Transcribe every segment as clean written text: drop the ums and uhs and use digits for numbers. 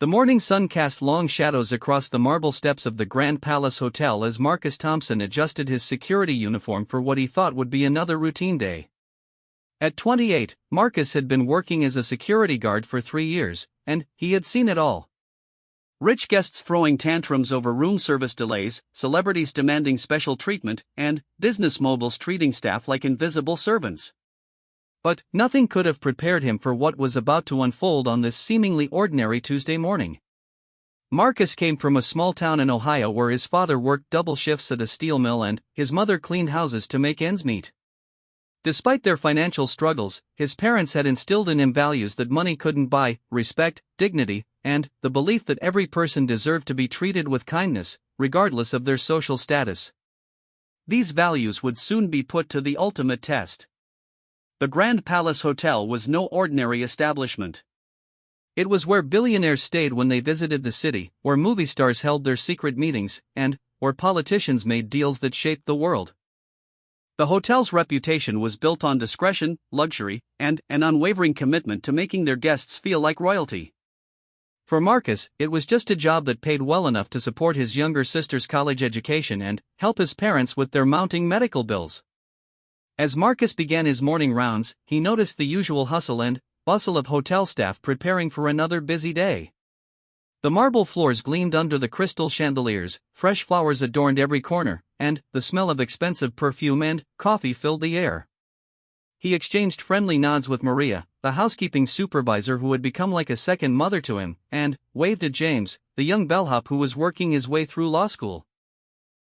The morning sun cast long shadows across the marble steps of the Grand Palace Hotel as Marcus Thompson adjusted his security uniform for what he thought would be another routine day. At 28, Marcus had been working as a security guard for 3 years, and he had seen it all. Rich guests throwing tantrums over room service delays, celebrities demanding special treatment, and business moguls treating staff like invisible servants. But nothing could have prepared him for what was about to unfold on this seemingly ordinary Tuesday morning. Marcus came from a small town in Ohio where his father worked double shifts at a steel mill and his mother cleaned houses to make ends meet. Despite their financial struggles, his parents had instilled in him values that money couldn't buy: respect, dignity, and the belief that every person deserved to be treated with kindness, regardless of their social status. These values would soon be put to the ultimate test. The Grand Palace Hotel was no ordinary establishment. It was where billionaires stayed when they visited the city, where movie stars held their secret meetings, and where politicians made deals that shaped the world. The hotel's reputation was built on discretion, luxury, and an unwavering commitment to making their guests feel like royalty. For Marcus, it was just a job that paid well enough to support his younger sister's college education and help his parents with their mounting medical bills. As Marcus began his morning rounds, he noticed the usual hustle and bustle of hotel staff preparing for another busy day. The marble floors gleamed under the crystal chandeliers, fresh flowers adorned every corner, and the smell of expensive perfume and coffee filled the air. He exchanged friendly nods with Maria, the housekeeping supervisor who had become like a second mother to him, and waved at James, the young bellhop who was working his way through law school.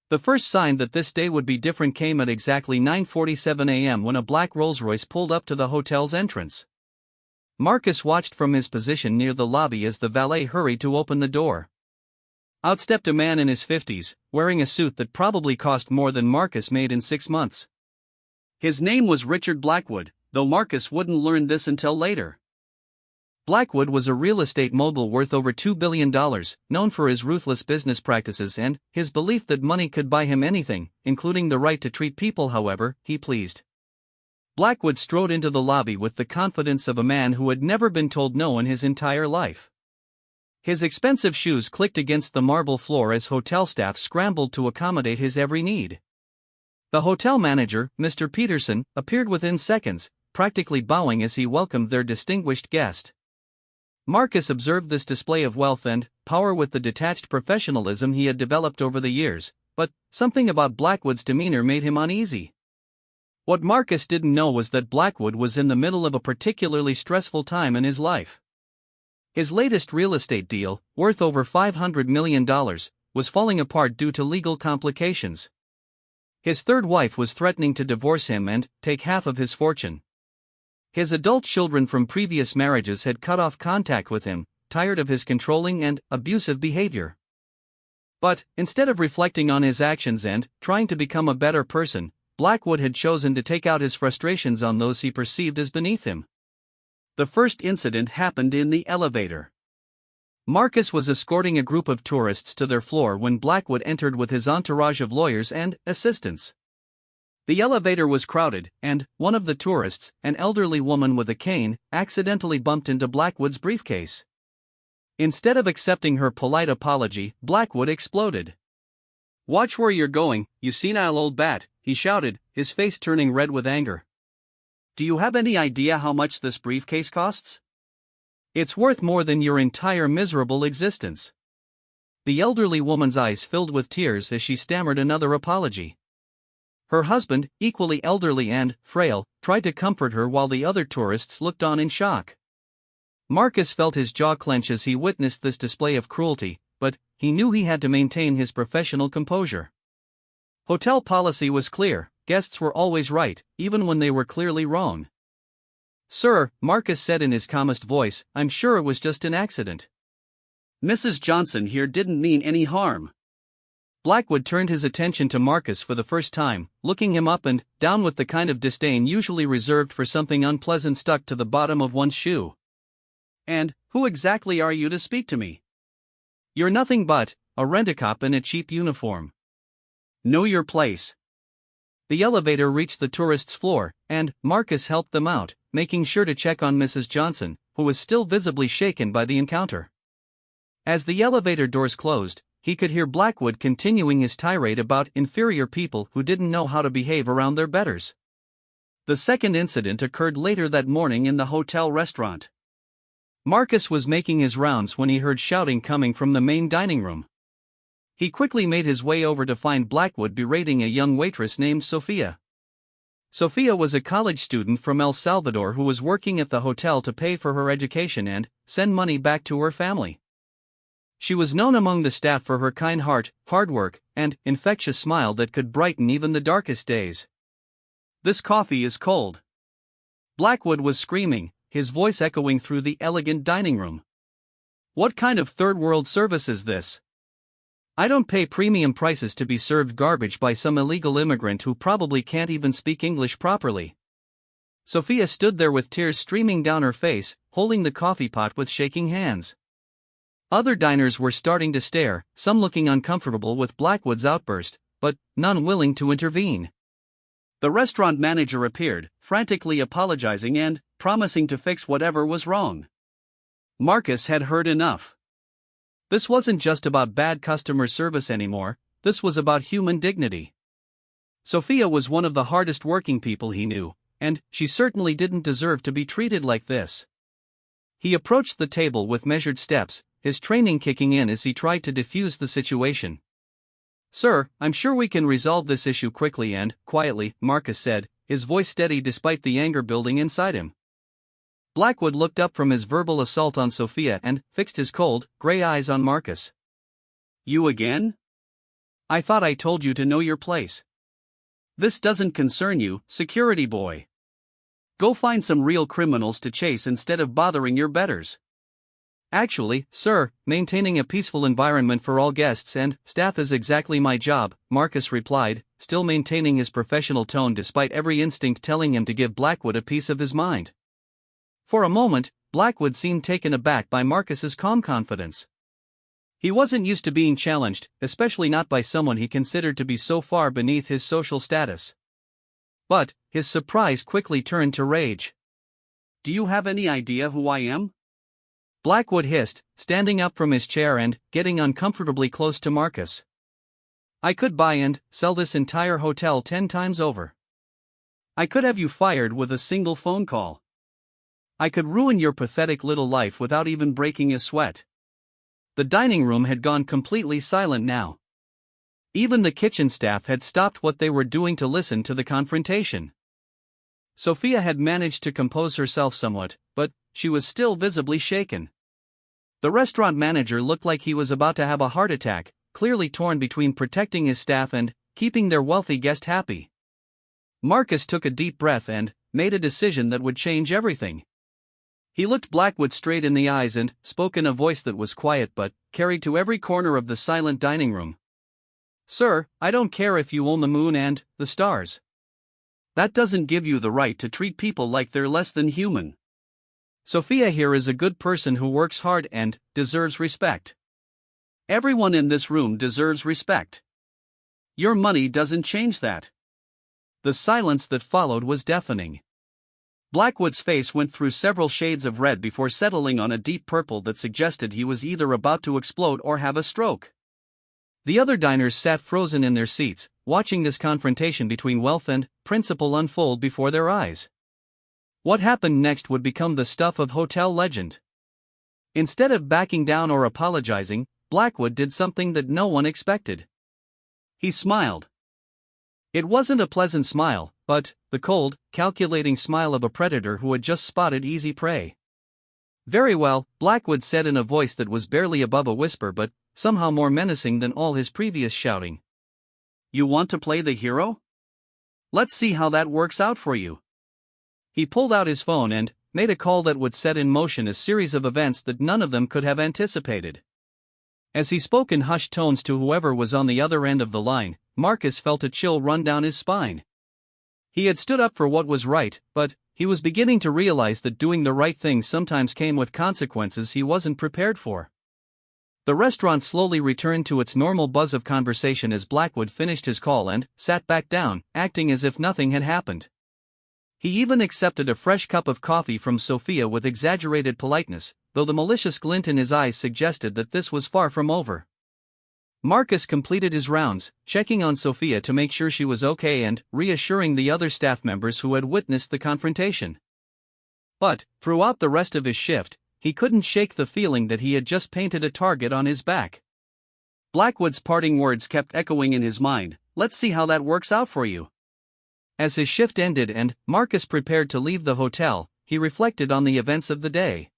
The first sign that this day would be different came at exactly 9:47 a.m. when a black Rolls-Royce pulled up to the hotel's entrance. Marcus watched from his position near the lobby as the valet hurried to open the door. Out stepped a man in his 50s, wearing a suit that probably cost more than Marcus made in 6 months. His name was Richard Blackwood, though Marcus wouldn't learn this until later. Blackwood was a real estate mogul worth over $2 billion, known for his ruthless business practices and his belief that money could buy him anything, including the right to treat people however he pleased. Blackwood strode into the lobby with the confidence of a man who had never been told no in his entire life. His expensive shoes clicked against the marble floor as hotel staff scrambled to accommodate his every need. The hotel manager, Mr. Peterson, appeared within seconds, practically bowing as he welcomed their distinguished guest. Marcus observed this display of wealth and power with the detached professionalism he had developed over the years, but something about Blackwood's demeanor made him uneasy. What Marcus didn't know was that Blackwood was in the middle of a particularly stressful time in his life. His latest real estate deal, worth over $500 million, was falling apart due to legal complications. His third wife was threatening to divorce him and take half of his fortune. His adult children from previous marriages had cut off contact with him, tired of his controlling and abusive behavior. But, instead of reflecting on his actions and trying to become a better person, Blackwood had chosen to take out his frustrations on those he perceived as beneath him. The first incident happened in the elevator. Marcus was escorting a group of tourists to their floor when Blackwood entered with his entourage of lawyers and assistants. The elevator was crowded, and one of the tourists, an elderly woman with a cane, accidentally bumped into Blackwood's briefcase. Instead of accepting her polite apology, Blackwood exploded. "Watch where you're going, you senile old bat," he shouted, his face turning red with anger. "Do you have any idea how much this briefcase costs? It's worth more than your entire miserable existence." The elderly woman's eyes filled with tears as she stammered another apology. Her husband, equally elderly and frail, tried to comfort her while the other tourists looked on in shock. Marcus felt his jaw clench as he witnessed this display of cruelty, but he knew he had to maintain his professional composure. Hotel policy was clear: guests were always right, even when they were clearly wrong. "Sir," Marcus said in his calmest voice, "I'm sure it was just an accident. Mrs. Johnson here didn't mean any harm." Blackwood turned his attention to Marcus for the first time, looking him up and down with the kind of disdain usually reserved for something unpleasant stuck to the bottom of one's shoe. "And who exactly are you to speak to me? You're nothing but a rent-a-cop in a cheap uniform. Know your place." The elevator reached the tourists' floor, and Marcus helped them out, making sure to check on Mrs. Johnson, who was still visibly shaken by the encounter. As the elevator doors closed, he could hear Blackwood continuing his tirade about inferior people who didn't know how to behave around their betters. The second incident occurred later that morning in the hotel restaurant. Marcus was making his rounds when he heard shouting coming from the main dining room. He quickly made his way over to find Blackwood berating a young waitress named Sophia. Sophia was a college student from El Salvador who was working at the hotel to pay for her education and send money back to her family. She was known among the staff for her kind heart, hard work, and infectious smile that could brighten even the darkest days. "This coffee is cold," Blackwood was screaming, his voice echoing through the elegant dining room. "What kind of third-world service is this? I don't pay premium prices to be served garbage by some illegal immigrant who probably can't even speak English properly." Sophia stood there with tears streaming down her face, holding the coffee pot with shaking hands. Other diners were starting to stare, some looking uncomfortable with Blackwood's outburst, but none willing to intervene. The restaurant manager appeared, frantically apologizing and promising to fix whatever was wrong. Marcus had heard enough. This wasn't just about bad customer service anymore, this was about human dignity. Sophia was one of the hardest working people he knew, and she certainly didn't deserve to be treated like this. He approached the table with measured steps, his training kicking in as he tried to defuse the situation. "Sir, I'm sure we can resolve this issue quickly and quietly," Marcus said, his voice steady despite the anger building inside him. Blackwood looked up from his verbal assault on Sophia and fixed his cold, gray eyes on Marcus. "You again? I thought I told you to know your place. This doesn't concern you, security boy. Go find some real criminals to chase instead of bothering your betters." "Actually, sir, maintaining a peaceful environment for all guests and staff is exactly my job," Marcus replied, still maintaining his professional tone despite every instinct telling him to give Blackwood a piece of his mind. For a moment, Blackwood seemed taken aback by Marcus's calm confidence. He wasn't used to being challenged, especially not by someone he considered to be so far beneath his social status. But his surprise quickly turned to rage. "Do you have any idea who I am?" Blackwood hissed, standing up from his chair and getting uncomfortably close to Marcus. "I could buy and sell this entire hotel 10 times over. I could have you fired with a single phone call. I could ruin your pathetic little life without even breaking a sweat." The dining room had gone completely silent now. Even the kitchen staff had stopped what they were doing to listen to the confrontation. Sophia had managed to compose herself somewhat, but she was still visibly shaken. The restaurant manager looked like he was about to have a heart attack, clearly torn between protecting his staff and keeping their wealthy guest happy. Marcus took a deep breath and made a decision that would change everything. He looked Blackwood straight in the eyes and spoke in a voice that was quiet but carried to every corner of the silent dining room. "Sir, I don't care if you own the moon and the stars. That doesn't give you the right to treat people like they're less than human. Sophia here is a good person who works hard and deserves respect. Everyone in this room deserves respect. Your money doesn't change that." The silence that followed was deafening. Blackwood's face went through several shades of red before settling on a deep purple that suggested he was either about to explode or have a stroke. The other diners sat frozen in their seats, watching this confrontation between wealth and principle unfold before their eyes. What happened next would become the stuff of hotel legend. Instead of backing down or apologizing, Blackwood did something that no one expected. He smiled. It wasn't a pleasant smile, but the cold, calculating smile of a predator who had just spotted easy prey. "Very well," Blackwood said in a voice that was barely above a whisper but somehow more menacing than all his previous shouting. "You want to play the hero? Let's see how that works out for you." He pulled out his phone and made a call that would set in motion a series of events that none of them could have anticipated. As he spoke in hushed tones to whoever was on the other end of the line, Marcus felt a chill run down his spine. He had stood up for what was right, but he was beginning to realize that doing the right thing sometimes came with consequences he wasn't prepared for. The restaurant slowly returned to its normal buzz of conversation as Blackwood finished his call and sat back down, acting as if nothing had happened. He even accepted a fresh cup of coffee from Sophia with exaggerated politeness, though the malicious glint in his eyes suggested that this was far from over. Marcus completed his rounds, checking on Sophia to make sure she was okay and reassuring the other staff members who had witnessed the confrontation. But, throughout the rest of his shift, he couldn't shake the feeling that he had just painted a target on his back. Blackwood's parting words kept echoing in his mind, "Let's see how that works out for you." As his shift ended and Marcus prepared to leave the hotel, he reflected on the events of the day.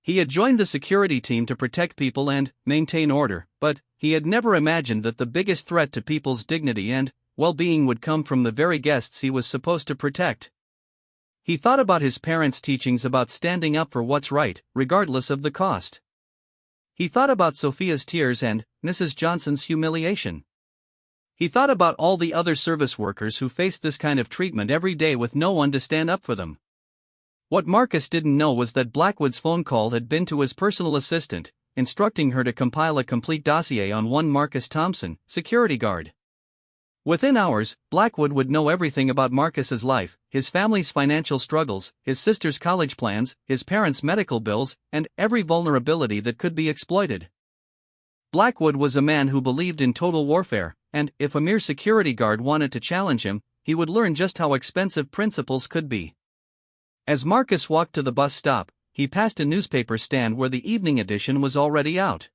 He had joined the security team to protect people and maintain order, but he had never imagined that the biggest threat to people's dignity and well-being would come from the very guests he was supposed to protect. He thought about his parents' teachings about standing up for what's right, regardless of the cost. He thought about Sophia's tears and Mrs. Johnson's humiliation. He thought about all the other service workers who faced this kind of treatment every day with no one to stand up for them. What Marcus didn't know was that Blackwood's phone call had been to his personal assistant, instructing her to compile a complete dossier on one Marcus Thompson, security guard. Within hours, Blackwood would know everything about Marcus's life, his family's financial struggles, his sister's college plans, his parents' medical bills, and every vulnerability that could be exploited. Blackwood was a man who believed in total warfare, and if a mere security guard wanted to challenge him, he would learn just how expensive principles could be. As Marcus walked to the bus stop, he passed a newspaper stand where the evening edition was already out.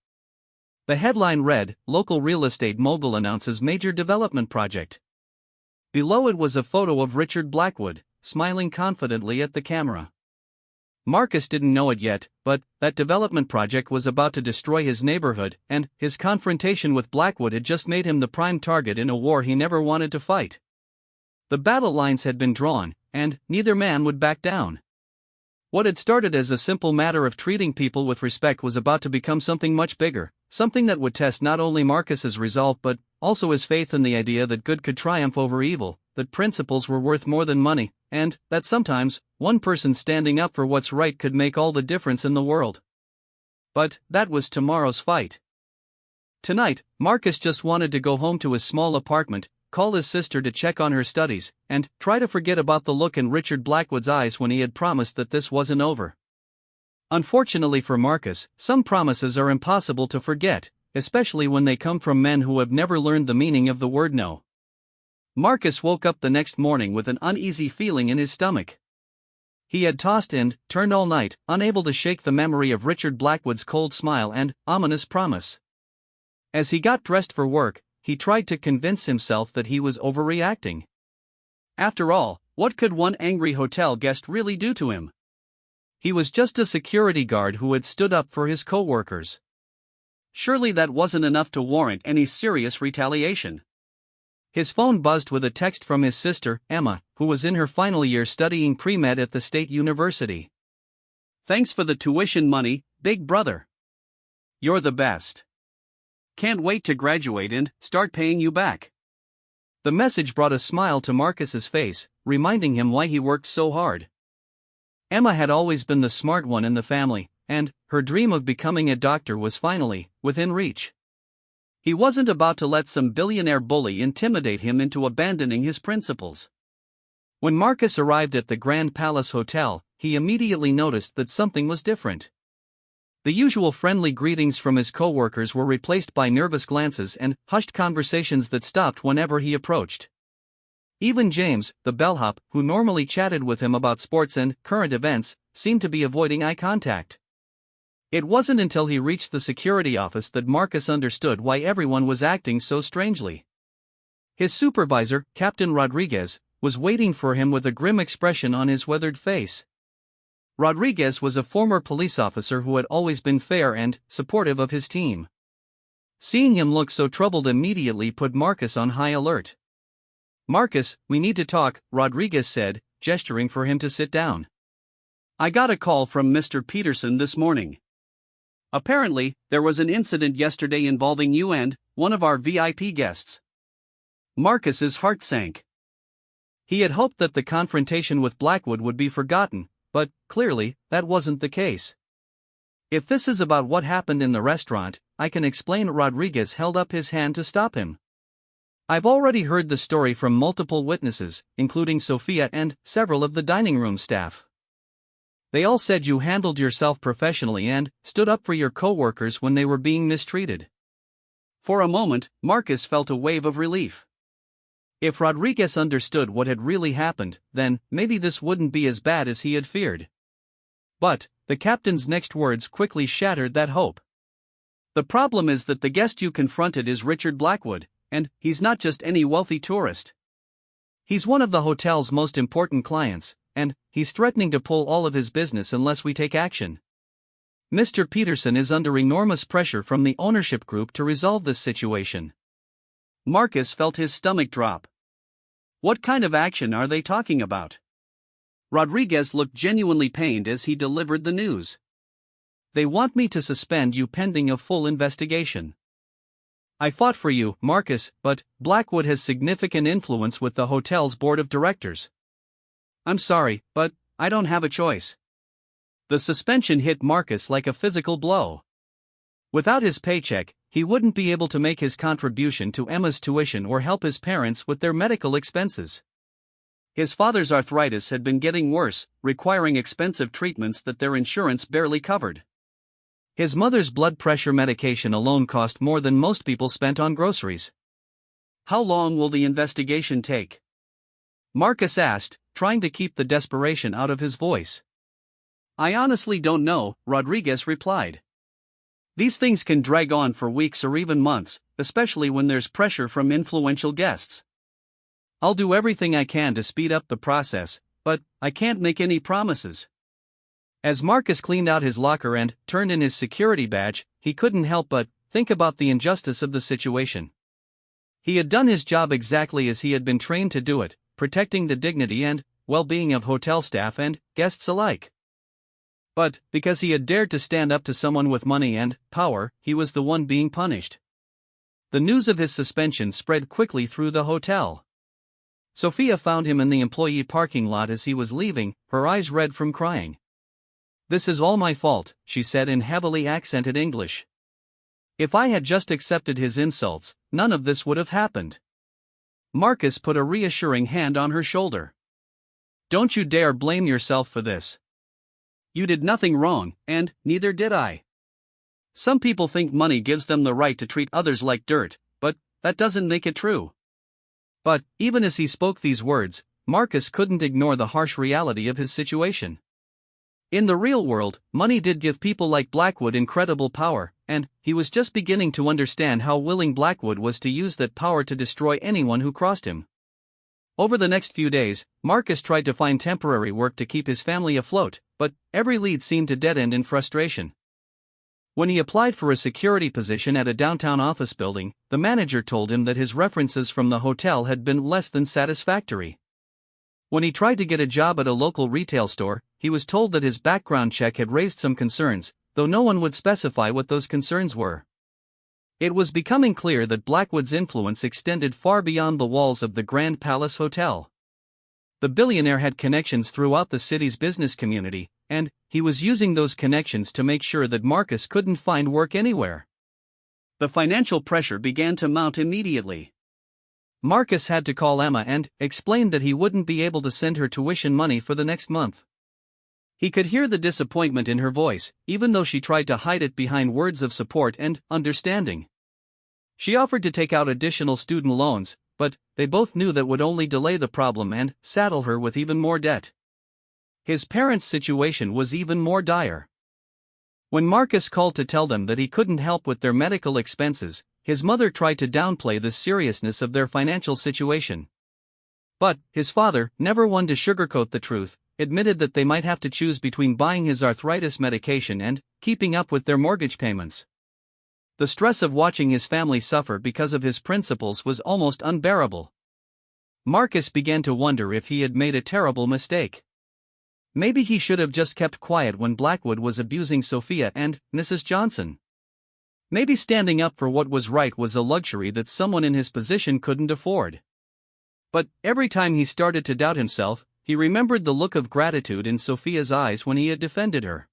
The headline read, "Local real estate mogul announces major development project." Below it was a photo of Richard Blackwood, smiling confidently at the camera. Marcus didn't know it yet, but that development project was about to destroy his neighborhood, and his confrontation with Blackwood had just made him the prime target in a war he never wanted to fight. The battle lines had been drawn, and neither man would back down. What had started as a simple matter of treating people with respect was about to become something much bigger, something that would test not only Marcus's resolve but also his faith in the idea that good could triumph over evil, that principles were worth more than money, and that sometimes one person standing up for what's right could make all the difference in the world. But that was tomorrow's fight. Tonight, Marcus just wanted to go home to his small apartment, call his sister to check on her studies, and try to forget about the look in Richard Blackwood's eyes when he had promised that this wasn't over. Unfortunately for Marcus, some promises are impossible to forget, especially when they come from men who have never learned the meaning of the word no. Marcus woke up the next morning with an uneasy feeling in his stomach. He had tossed and turned all night, unable to shake the memory of Richard Blackwood's cold smile and ominous promise. As he got dressed for work, he tried to convince himself that he was overreacting. After all, what could one angry hotel guest really do to him? He was just a security guard who had stood up for his co-workers. Surely that wasn't enough to warrant any serious retaliation. His phone buzzed with a text from his sister, Emma, who was in her final year studying pre-med at the state university. "Thanks for the tuition money, big brother. You're the best. Can't wait to graduate and start paying you back." The message brought a smile to Marcus's face, reminding him why he worked so hard. Emma had always been the smart one in the family, and her dream of becoming a doctor was finally within reach. He wasn't about to let some billionaire bully intimidate him into abandoning his principles. When Marcus arrived at the Grand Palace Hotel, he immediately noticed that something was different. The usual friendly greetings from his co-workers were replaced by nervous glances and hushed conversations that stopped whenever he approached. Even James, the bellhop, who normally chatted with him about sports and current events, seemed to be avoiding eye contact. It wasn't until he reached the security office that Marcus understood why everyone was acting so strangely. His supervisor, Captain Rodriguez, was waiting for him with a grim expression on his weathered face. Rodriguez was a former police officer who had always been fair and supportive of his team. Seeing him look so troubled immediately put Marcus on high alert. "Marcus, we need to talk," Rodriguez said, gesturing for him to sit down. "I got a call from Mr. Peterson this morning. Apparently, there was an incident yesterday involving you and one of our VIP guests." Marcus's heart sank. He had hoped that the confrontation with Blackwood would be forgotten, but clearly, that wasn't the case. "If this is about what happened in the restaurant, I can explain." Rodriguez held up his hand to stop him. I've already heard the story from multiple witnesses, including Sophia and several of the dining room staff. They all said you handled yourself professionally and stood up for your co-workers when they were being mistreated. For a moment, Marcus felt a wave of relief. If Rodriguez understood what had really happened, then maybe this wouldn't be as bad as he had feared. But the captain's next words quickly shattered that hope. The problem is that the guest you confronted is Richard Blackwood, and he's not just any wealthy tourist. He's one of the hotel's most important clients, and he's threatening to pull all of his business unless we take action. Mr. Peterson is under enormous pressure from the ownership group to resolve this situation. Marcus felt his stomach drop. What kind of action are they talking about? Rodriguez looked genuinely pained as he delivered the news. They want me to suspend you pending a full investigation. I fought for you, Marcus, but Blackwood has significant influence with the hotel's board of directors. I'm sorry, but I don't have a choice. The suspension hit Marcus like a physical blow. Without his paycheck, he wouldn't be able to make his contribution to Emma's tuition or help his parents with their medical expenses. His father's arthritis had been getting worse, requiring expensive treatments that their insurance barely covered. His mother's blood pressure medication alone cost more than most people spent on groceries. How long will the investigation take? Marcus asked, trying to keep the desperation out of his voice. I honestly don't know, Rodriguez replied. These things can drag on for weeks or even months, especially when there's pressure from influential guests. I'll do everything I can to speed up the process, but I can't make any promises. As Marcus cleaned out his locker and turned in his security badge, he couldn't help but think about the injustice of the situation. He had done his job exactly as he had been trained to do it, protecting the dignity and well-being of hotel staff and guests alike. But because he had dared to stand up to someone with money and power, he was the one being punished. The news of his suspension spread quickly through the hotel. Sophia found him in the employee parking lot as he was leaving, her eyes red from crying. This is all my fault, she said in heavily accented English. If I had just accepted his insults, none of this would have happened. Marcus put a reassuring hand on her shoulder. Don't you dare blame yourself for this. You did nothing wrong, and neither did I. Some people think money gives them the right to treat others like dirt, but that doesn't make it true. But even as he spoke these words, Marcus couldn't ignore the harsh reality of his situation. In the real world, money did give people like Blackwood incredible power, and he was just beginning to understand how willing Blackwood was to use that power to destroy anyone who crossed him. Over the next few days, Marcus tried to find temporary work to keep his family afloat, but every lead seemed to dead end in frustration. When he applied for a security position at a downtown office building, the manager told him that his references from the hotel had been less than satisfactory. When he tried to get a job at a local retail store, he was told that his background check had raised some concerns, though no one would specify what those concerns were. It was becoming clear that Blackwood's influence extended far beyond the walls of the Grand Palace Hotel. The billionaire had connections throughout the city's business community, and he was using those connections to make sure that Marcus couldn't find work anywhere. The financial pressure began to mount immediately. Marcus had to call Emma and explain that he wouldn't be able to send her tuition money for the next month. He could hear the disappointment in her voice, even though she tried to hide it behind words of support and understanding. She offered to take out additional student loans, but they both knew that would only delay the problem and saddle her with even more debt. His parents' situation was even more dire. When Marcus called to tell them that he couldn't help with their medical expenses, his mother tried to downplay the seriousness of their financial situation. But his father, never one to sugarcoat the truth, admitted that they might have to choose between buying his arthritis medication and keeping up with their mortgage payments. The stress of watching his family suffer because of his principles was almost unbearable. Marcus began to wonder if he had made a terrible mistake. Maybe he should have just kept quiet when Blackwood was abusing Sophia and Mrs. Johnson. Maybe standing up for what was right was a luxury that someone in his position couldn't afford. But every time he started to doubt himself, he remembered the look of gratitude in Sophia's eyes when he had defended her.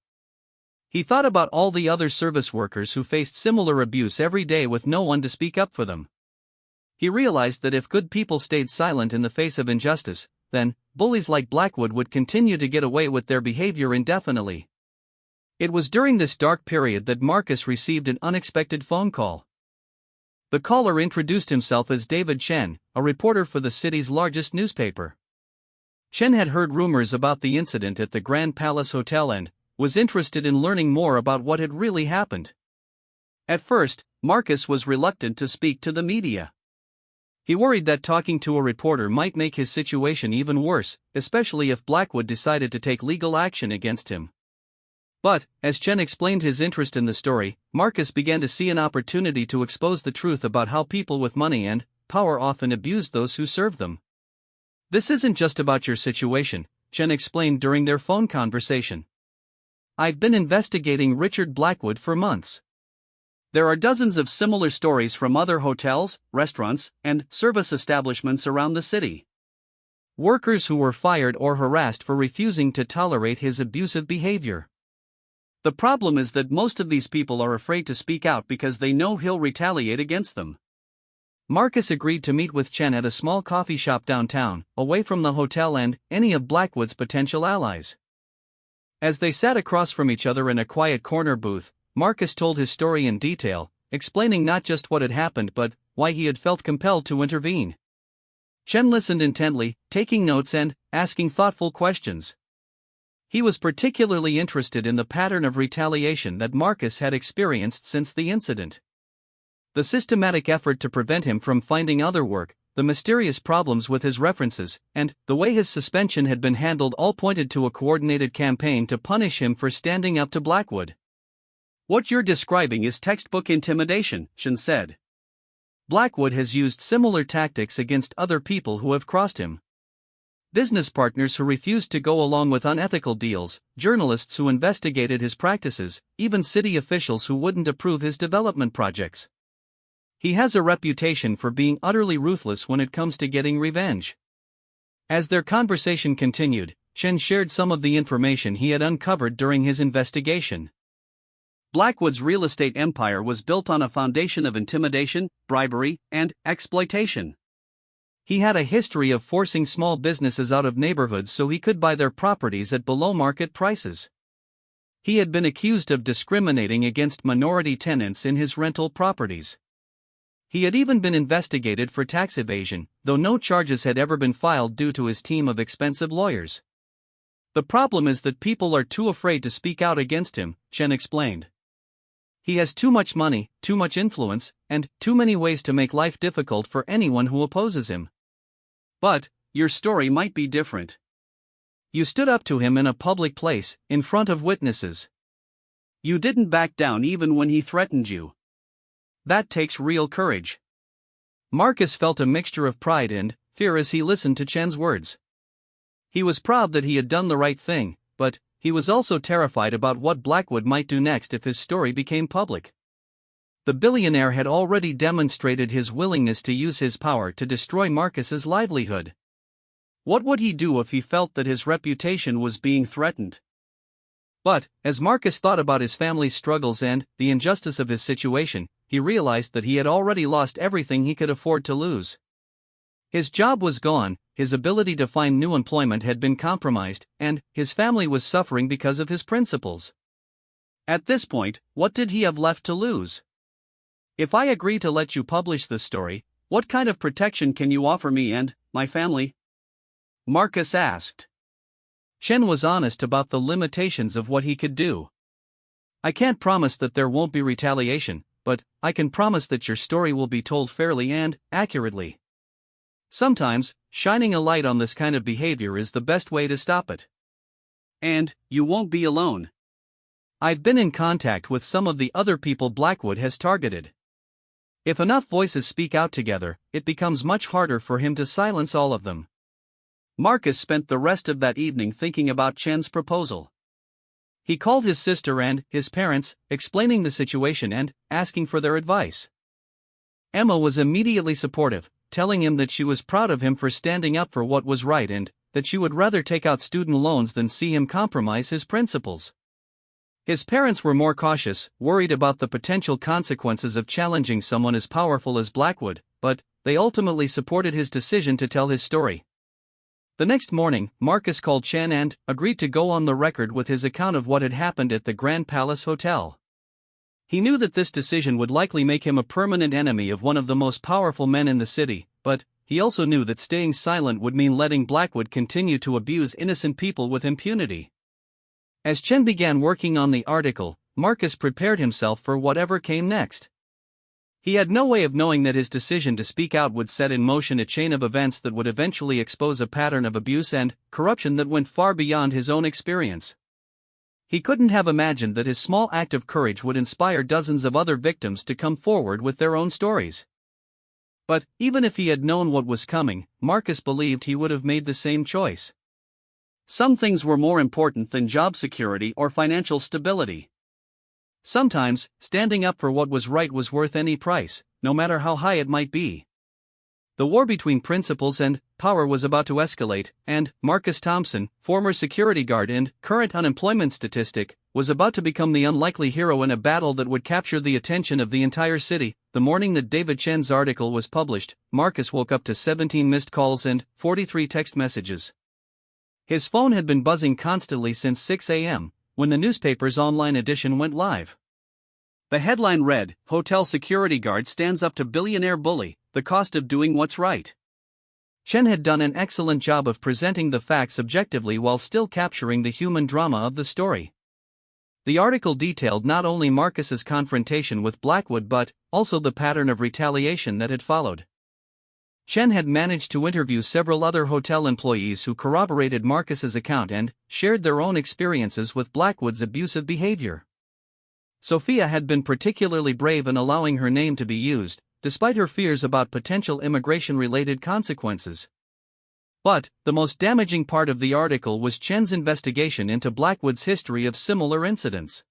He thought about all the other service workers who faced similar abuse every day with no one to speak up for them. He realized that if good people stayed silent in the face of injustice, then bullies like Blackwood would continue to get away with their behavior indefinitely. It was during this dark period that Marcus received an unexpected phone call. The caller introduced himself as David Chen, a reporter for the city's largest newspaper. Chen had heard rumors about the incident at the Grand Palace Hotel and was interested in learning more about what had really happened. At first, Marcus was reluctant to speak to the media. He worried that talking to a reporter might make his situation even worse, especially if Blackwood decided to take legal action against him. But, as Chen explained his interest in the story, Marcus began to see an opportunity to expose the truth about how people with money and power often abused those who serve them. "This isn't just about your situation," Chen explained during their phone conversation. "I've been investigating Richard Blackwood for months. There are dozens of similar stories from other hotels, restaurants, and service establishments around the city. Workers who were fired or harassed for refusing to tolerate his abusive behavior. The problem is that most of these people are afraid to speak out because they know he'll retaliate against them." Marcus agreed to meet with Chen at a small coffee shop downtown, away from the hotel and any of Blackwood's potential allies. As they sat across from each other in a quiet corner booth, Marcus told his story in detail, explaining not just what had happened but why he had felt compelled to intervene. Chen listened intently, taking notes and asking thoughtful questions. He was particularly interested in the pattern of retaliation that Marcus had experienced since the incident. The systematic effort to prevent him from finding other work, the mysterious problems with his references, and the way his suspension had been handled all pointed to a coordinated campaign to punish him for standing up to Blackwood. "What you're describing is textbook intimidation," Chen said. "Blackwood has used similar tactics against other people who have crossed him. Business partners who refused to go along with unethical deals, journalists who investigated his practices, even city officials who wouldn't approve his development projects. He has a reputation for being utterly ruthless when it comes to getting revenge." As their conversation continued, Chen shared some of the information he had uncovered during his investigation. Blackwood's real estate empire was built on a foundation of intimidation, bribery, and exploitation. He had a history of forcing small businesses out of neighborhoods so he could buy their properties at below-market prices. He had been accused of discriminating against minority tenants in his rental properties. He had even been investigated for tax evasion, though no charges had ever been filed due to his team of expensive lawyers. "The problem is that people are too afraid to speak out against him," Chen explained. "He has too much money, too much influence, and too many ways to make life difficult for anyone who opposes him. But your story might be different. You stood up to him in a public place, in front of witnesses. You didn't back down even when he threatened you. That takes real courage." Marcus felt a mixture of pride and fear as he listened to Chen's words. He was proud that he had done the right thing, but he was also terrified about what Blackwood might do next if his story became public. The billionaire had already demonstrated his willingness to use his power to destroy Marcus's livelihood. What would he do if he felt that his reputation was being threatened? But, as Marcus thought about his family's struggles and the injustice of his situation, he realized that he had already lost everything he could afford to lose. His job was gone, his ability to find new employment had been compromised, and his family was suffering because of his principles. At this point, what did he have left to lose? "If I agree to let you publish this story, what kind of protection can you offer me and my family?" Marcus asked. Chen was honest about the limitations of what he could do. "I can't promise that there won't be retaliation, but I can promise that your story will be told fairly and accurately. Sometimes, shining a light on this kind of behavior is the best way to stop it. And you won't be alone. I've been in contact with some of the other people Blackwood has targeted. If enough voices speak out together, it becomes much harder for him to silence all of them." Marcus spent the rest of that evening thinking about Chen's proposal. He called his sister and his parents, explaining the situation and asking for their advice. Emma was immediately supportive, telling him that she was proud of him for standing up for what was right and that she would rather take out student loans than see him compromise his principles. His parents were more cautious, worried about the potential consequences of challenging someone as powerful as Blackwood, but they ultimately supported his decision to tell his story. The next morning, Marcus called Chen and agreed to go on the record with his account of what had happened at the Grand Palace Hotel. He knew that this decision would likely make him a permanent enemy of one of the most powerful men in the city, but he also knew that staying silent would mean letting Blackwood continue to abuse innocent people with impunity. As Chen began working on the article, Marcus prepared himself for whatever came next. He had no way of knowing that his decision to speak out would set in motion a chain of events that would eventually expose a pattern of abuse and corruption that went far beyond his own experience. He couldn't have imagined that his small act of courage would inspire dozens of other victims to come forward with their own stories. But, even if he had known what was coming, Marcus believed he would have made the same choice. Some things were more important than job security or financial stability. Sometimes, standing up for what was right was worth any price, no matter how high it might be. The war between principles and power was about to escalate, and Marcus Thompson, former security guard and current unemployment statistic, was about to become the unlikely hero in a battle that would capture the attention of the entire city. The morning that David Chen's article was published, Marcus woke up to 17 missed calls and 43 text messages. His phone had been buzzing constantly since 6 a.m., when the newspaper's online edition went live. The headline read, "Hotel Security Guard Stands Up to Billionaire Bully, the Cost of Doing What's Right." Chen had done an excellent job of presenting the facts objectively while still capturing the human drama of the story. The article detailed not only Marcus's confrontation with Blackwood but also the pattern of retaliation that had followed. Chen had managed to interview several other hotel employees who corroborated Marcus's account and shared their own experiences with Blackwood's abusive behavior. Sophia had been particularly brave in allowing her name to be used, despite her fears about potential immigration-related consequences. But the most damaging part of the article was Chen's investigation into Blackwood's history of similar incidents.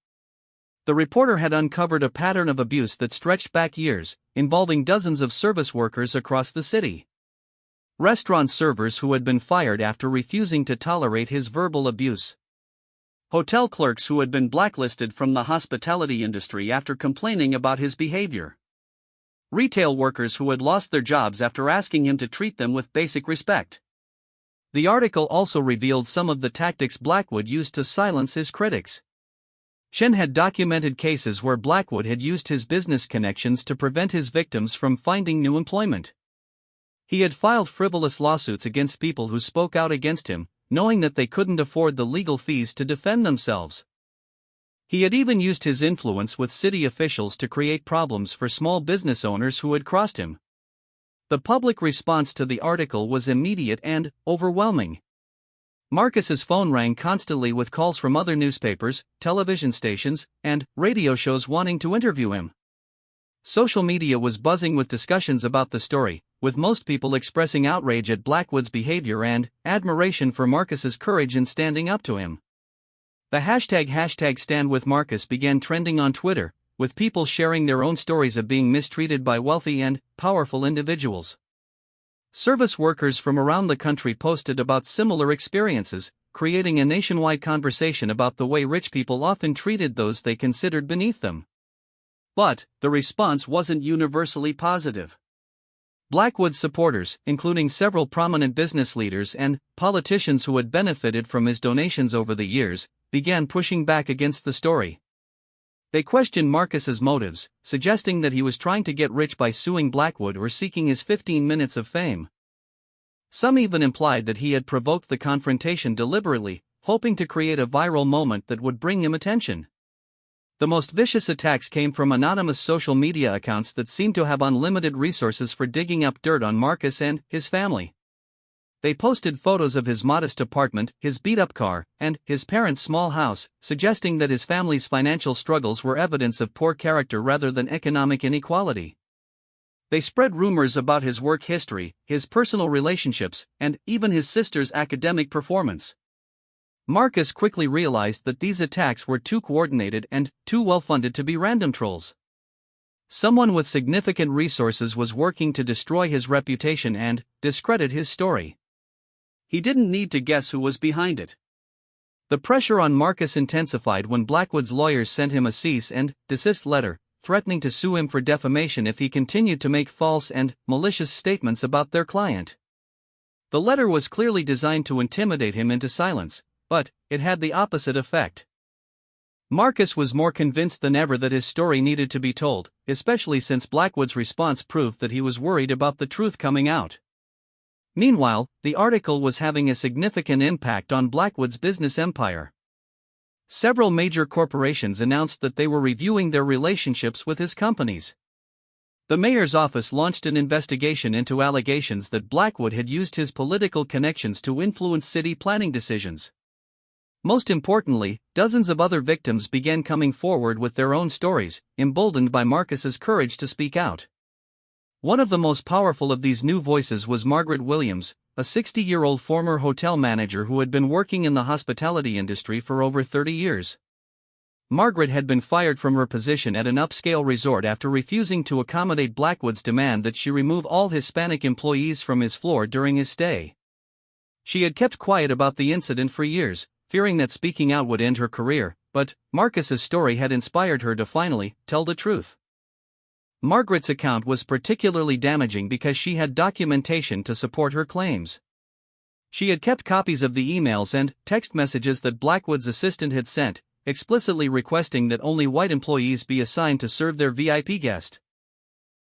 The reporter had uncovered a pattern of abuse that stretched back years, involving dozens of service workers across the city. Restaurant servers who had been fired after refusing to tolerate his verbal abuse. Hotel clerks who had been blacklisted from the hospitality industry after complaining about his behavior. Retail workers who had lost their jobs after asking him to treat them with basic respect. The article also revealed some of the tactics Blackwood used to silence his critics. Chen had documented cases where Blackwood had used his business connections to prevent his victims from finding new employment. He had filed frivolous lawsuits against people who spoke out against him, knowing that they couldn't afford the legal fees to defend themselves. He had even used his influence with city officials to create problems for small business owners who had crossed him. The public response to the article was immediate and overwhelming. Marcus's phone rang constantly with calls from other newspapers, television stations, and radio shows wanting to interview him. Social media was buzzing with discussions about the story, with most people expressing outrage at Blackwood's behavior and admiration for Marcus's courage in standing up to him. The hashtag #StandWithMarcus began trending on Twitter, with people sharing their own stories of being mistreated by wealthy and powerful individuals. Service workers from around the country posted about similar experiences, creating a nationwide conversation about the way rich people often treated those they considered beneath them. But the response wasn't universally positive. Blackwood's supporters, including several prominent business leaders and politicians who had benefited from his donations over the years, began pushing back against the story. They questioned Marcus's motives, suggesting that he was trying to get rich by suing Blackwood or seeking his 15 minutes of fame. Some even implied that he had provoked the confrontation deliberately, hoping to create a viral moment that would bring him attention. The most vicious attacks came from anonymous social media accounts that seemed to have unlimited resources for digging up dirt on Marcus and his family. They posted photos of his modest apartment, his beat-up car, and his parents' small house, suggesting that his family's financial struggles were evidence of poor character rather than economic inequality. They spread rumors about his work history, his personal relationships, and even his sister's academic performance. Marcus quickly realized that these attacks were too coordinated and too well-funded to be random trolls. Someone with significant resources was working to destroy his reputation and discredit his story. He didn't need to guess who was behind it. The pressure on Marcus intensified when Blackwood's lawyers sent him a cease and desist letter, threatening to sue him for defamation if he continued to make false and malicious statements about their client. The letter was clearly designed to intimidate him into silence, but it had the opposite effect. Marcus was more convinced than ever that his story needed to be told, especially since Blackwood's response proved that he was worried about the truth coming out. Meanwhile, the article was having a significant impact on Blackwood's business empire. Several major corporations announced that they were reviewing their relationships with his companies. The mayor's office launched an investigation into allegations that Blackwood had used his political connections to influence city planning decisions. Most importantly, dozens of other victims began coming forward with their own stories, emboldened by Marcus's courage to speak out. One of the most powerful of these new voices was Margaret Williams, a 60-year-old former hotel manager who had been working in the hospitality industry for over 30 years. Margaret had been fired from her position at an upscale resort after refusing to accommodate Blackwood's demand that she remove all Hispanic employees from his floor during his stay. She had kept quiet about the incident for years, fearing that speaking out would end her career, but Marcus's story had inspired her to finally tell the truth. Margaret's account was particularly damaging because she had documentation to support her claims. She had kept copies of the emails and text messages that Blackwood's assistant had sent, explicitly requesting that only white employees be assigned to serve their VIP guest.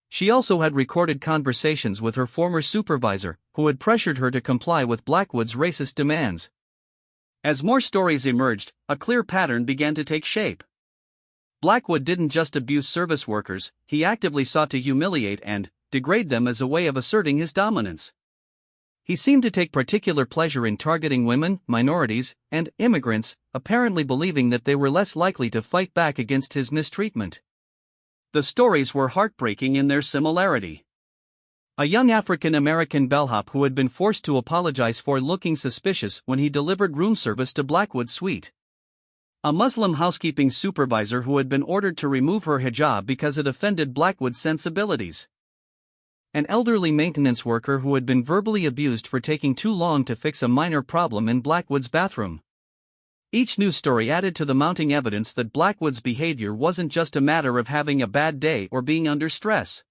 She also had recorded conversations with her former supervisor, who had pressured her to comply with Blackwood's racist demands. As more stories emerged, a clear pattern began to take shape. Blackwood didn't just abuse service workers, he actively sought to humiliate and degrade them as a way of asserting his dominance. He seemed to take particular pleasure in targeting women, minorities, and immigrants, apparently believing that they were less likely to fight back against his mistreatment. The stories were heartbreaking in their similarity. A young African-American bellhop who had been forced to apologize for looking suspicious when he delivered room service to Blackwood's suite. A Muslim housekeeping supervisor who had been ordered to remove her hijab because it offended Blackwood's sensibilities. An elderly maintenance worker who had been verbally abused for taking too long to fix a minor problem in Blackwood's bathroom. Each news story added to the mounting evidence that Blackwood's behavior wasn't just a matter of having a bad day or being under stress.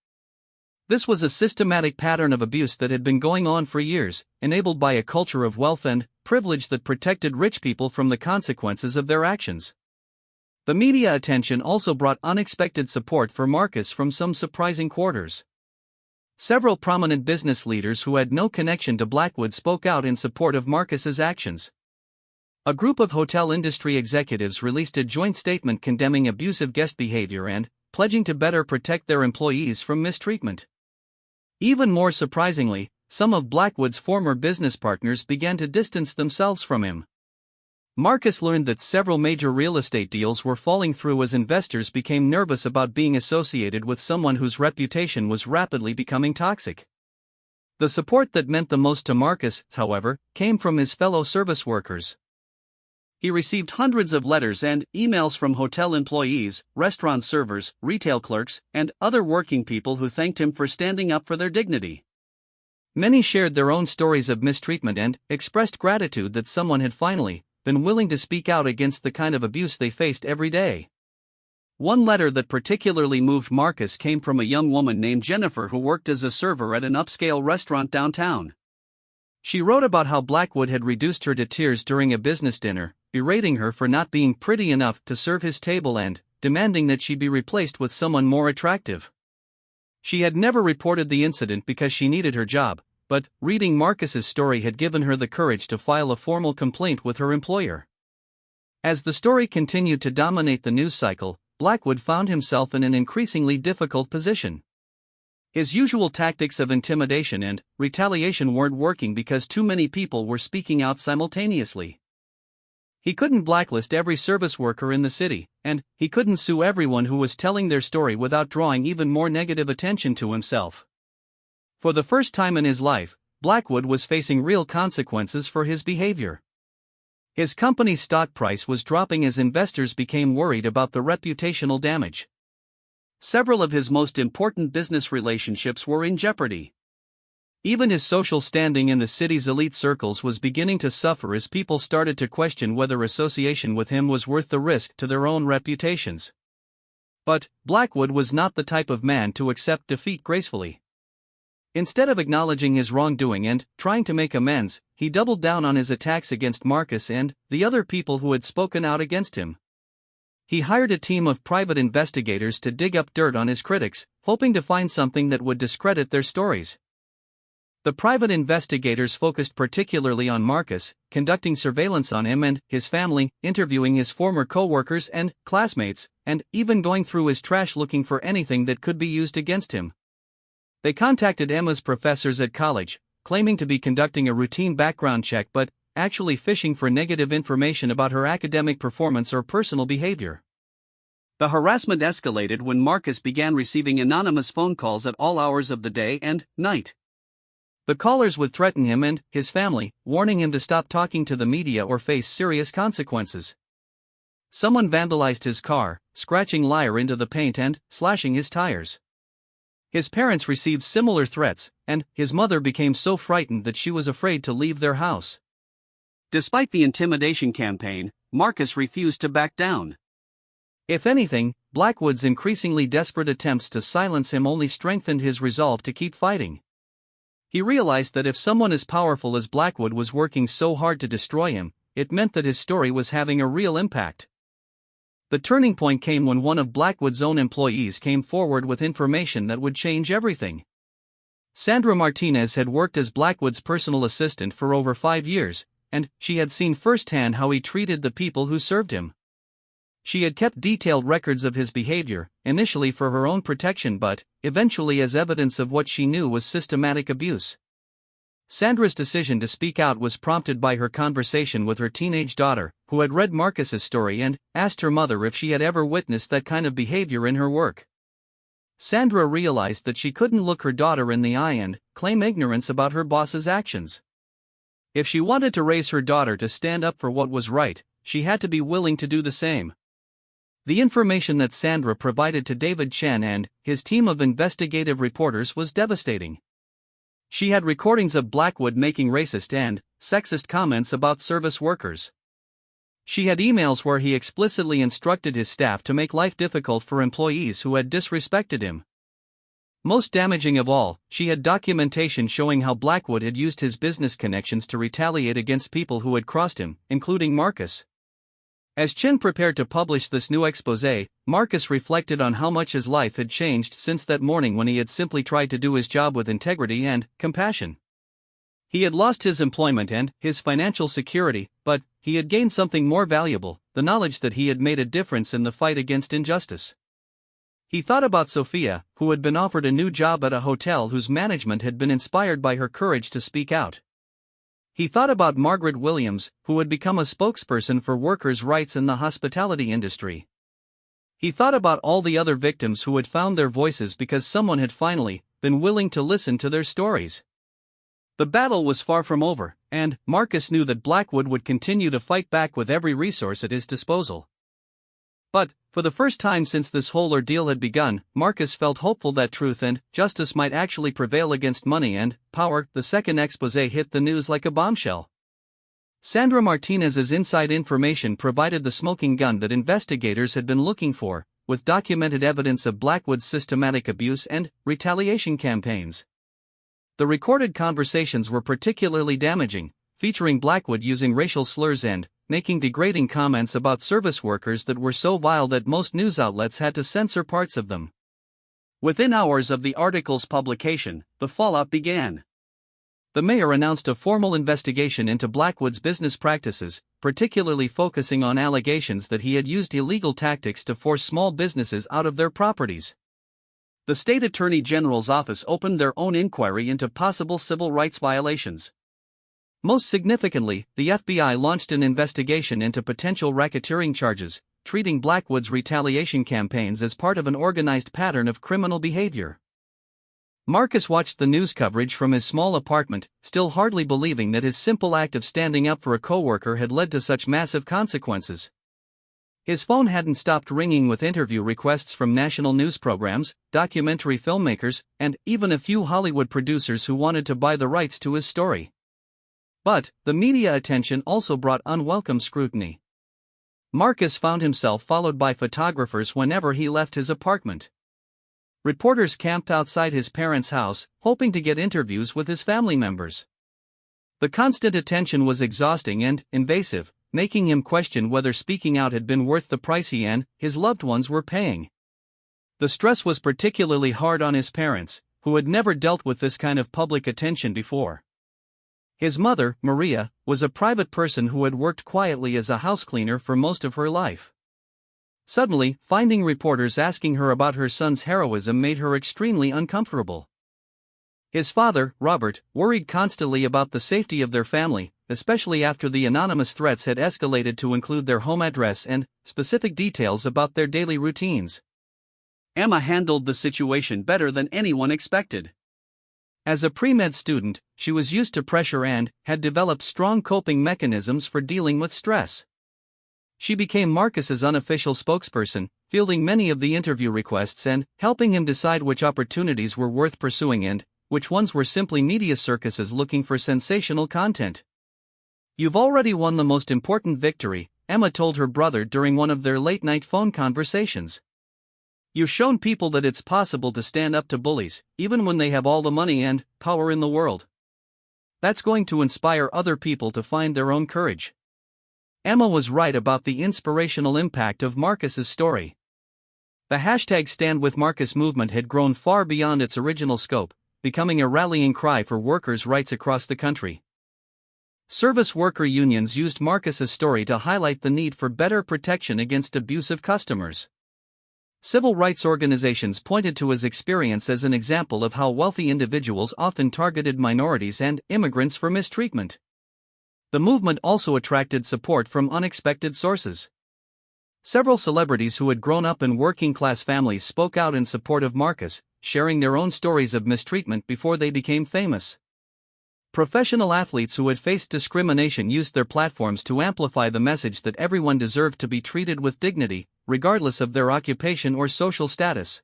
This was a systematic pattern of abuse that had been going on for years, enabled by a culture of wealth and privilege that protected rich people from the consequences of their actions. The media attention also brought unexpected support for Marcus from some surprising quarters. Several prominent business leaders who had no connection to Blackwood spoke out in support of Marcus's actions. A group of hotel industry executives released a joint statement condemning abusive guest behavior and pledging to better protect their employees from mistreatment. Even more surprisingly, some of Blackwood's former business partners began to distance themselves from him. Marcus learned that several major real estate deals were falling through as investors became nervous about being associated with someone whose reputation was rapidly becoming toxic. The support that meant the most to Marcus, however, came from his fellow service workers. He received hundreds of letters and emails from hotel employees, restaurant servers, retail clerks, and other working people who thanked him for standing up for their dignity. Many shared their own stories of mistreatment and expressed gratitude that someone had finally been willing to speak out against the kind of abuse they faced every day. One letter that particularly moved Marcus came from a young woman named Jennifer who worked as a server at an upscale restaurant downtown. She wrote about how Blackwood had reduced her to tears during a business dinner, berating her for not being pretty enough to serve his table and demanding that she be replaced with someone more attractive. She had never reported the incident because she needed her job, but reading Marcus's story had given her the courage to file a formal complaint with her employer. As the story continued to dominate the news cycle, Blackwood found himself in an increasingly difficult position. His usual tactics of intimidation and retaliation weren't working because too many people were speaking out simultaneously. He couldn't blacklist every service worker in the city, and he couldn't sue everyone who was telling their story without drawing even more negative attention to himself. For the first time in his life, Blackwood was facing real consequences for his behavior. His company's stock price was dropping as investors became worried about the reputational damage. Several of his most important business relationships were in jeopardy. Even his social standing in the city's elite circles was beginning to suffer as people started to question whether association with him was worth the risk to their own reputations. But Blackwood was not the type of man to accept defeat gracefully. Instead of acknowledging his wrongdoing and trying to make amends, he doubled down on his attacks against Marcus and the other people who had spoken out against him. He hired a team of private investigators to dig up dirt on his critics, hoping to find something that would discredit their stories. The private investigators focused particularly on Marcus, conducting surveillance on him and his family, interviewing his former co-workers and classmates, and even going through his trash looking for anything that could be used against him. They contacted Emma's professors at college, claiming to be conducting a routine background check but actually fishing for negative information about her academic performance or personal behavior. The harassment escalated when Marcus began receiving anonymous phone calls at all hours of the day and night. The callers would threaten him and his family, warning him to stop talking to the media or face serious consequences. Someone vandalized his car, scratching Liar into the paint and slashing his tires. His parents received similar threats, and his mother became so frightened that she was afraid to leave their house. Despite the intimidation campaign, Marcus refused to back down. If anything, Blackwood's increasingly desperate attempts to silence him only strengthened his resolve to keep fighting. He realized that if someone as powerful as Blackwood was working so hard to destroy him, it meant that his story was having a real impact. The turning point came when one of Blackwood's own employees came forward with information that would change everything. Sandra Martinez had worked as Blackwood's personal assistant for over 5 years, and she had seen firsthand how he treated the people who served him. She had kept detailed records of his behavior, initially for her own protection but, eventually as evidence of what she knew was systematic abuse. Sandra's decision to speak out was prompted by her conversation with her teenage daughter, who had read Marcus's story and asked her mother if she had ever witnessed that kind of behavior in her work. Sandra realized that she couldn't look her daughter in the eye and claim ignorance about her boss's actions. If she wanted to raise her daughter to stand up for what was right, she had to be willing to do the same. The information that Sandra provided to David Chen and his team of investigative reporters was devastating. She had recordings of Blackwood making racist and sexist comments about service workers. She had emails where he explicitly instructed his staff to make life difficult for employees who had disrespected him. Most damaging of all, she had documentation showing how Blackwood had used his business connections to retaliate against people who had crossed him, including Marcus. As Chen prepared to publish this new exposé, Marcus reflected on how much his life had changed since that morning when he had simply tried to do his job with integrity and compassion. He had lost his employment and his financial security, but he had gained something more valuable, the knowledge that he had made a difference in the fight against injustice. He thought about Sophia, who had been offered a new job at a hotel whose management had been inspired by her courage to speak out. He thought about Margaret Williams, who had become a spokesperson for workers' rights in the hospitality industry. He thought about all the other victims who had found their voices because someone had finally been willing to listen to their stories. The battle was far from over, and Marcus knew that Blackwood would continue to fight back with every resource at his disposal. But, for the first time since this whole ordeal had begun, Marcus felt hopeful that truth and justice might actually prevail against money and power. The second exposé hit the news like a bombshell. Sandra Martinez's inside information provided the smoking gun that investigators had been looking for, with documented evidence of Blackwood's systematic abuse and retaliation campaigns. The recorded conversations were particularly damaging, featuring Blackwood using racial slurs and making degrading comments about service workers that were so vile that most news outlets had to censor parts of them. Within hours of the article's publication, the fallout began. The mayor announced a formal investigation into Blackwood's business practices, particularly focusing on allegations that he had used illegal tactics to force small businesses out of their properties. The state attorney general's office opened their own inquiry into possible civil rights violations. Most significantly, the FBI launched an investigation into potential racketeering charges, treating Blackwood's retaliation campaigns as part of an organized pattern of criminal behavior. Marcus watched the news coverage from his small apartment, still hardly believing that his simple act of standing up for a coworker had led to such massive consequences. His phone hadn't stopped ringing with interview requests from national news programs, documentary filmmakers, and even a few Hollywood producers who wanted to buy the rights to his story. But the media attention also brought unwelcome scrutiny. Marcus found himself followed by photographers whenever he left his apartment. Reporters camped outside his parents' house, hoping to get interviews with his family members. The constant attention was exhausting and invasive, making him question whether speaking out had been worth the price he and his loved ones were paying. The stress was particularly hard on his parents, who had never dealt with this kind of public attention before. His mother, Maria, was a private person who had worked quietly as a house cleaner for most of her life. Suddenly, finding reporters asking her about her son's heroism made her extremely uncomfortable. His father, Robert, worried constantly about the safety of their family, especially after the anonymous threats had escalated to include their home address and specific details about their daily routines. Emma handled the situation better than anyone expected. As a pre-med student, she was used to pressure and had developed strong coping mechanisms for dealing with stress. She became Marcus's unofficial spokesperson, fielding many of the interview requests and helping him decide which opportunities were worth pursuing and which ones were simply media circuses looking for sensational content. "You've already won the most important victory," Emma told her brother during one of their late-night phone conversations. "You've shown people that it's possible to stand up to bullies, even when they have all the money and power in the world. That's going to inspire other people to find their own courage." Emma was right about the inspirational impact of Marcus's story. The hashtag Stand With Marcus movement had grown far beyond its original scope, becoming a rallying cry for workers' rights across the country. Service worker unions used Marcus's story to highlight the need for better protection against abusive customers. Civil rights organizations pointed to his experience as an example of how wealthy individuals often targeted minorities and immigrants for mistreatment. The movement also attracted support from unexpected sources. Several celebrities who had grown up in working-class families spoke out in support of Marcus, sharing their own stories of mistreatment before they became famous. Professional athletes who had faced discrimination used their platforms to amplify the message that everyone deserved to be treated with dignity, regardless of their occupation or social status.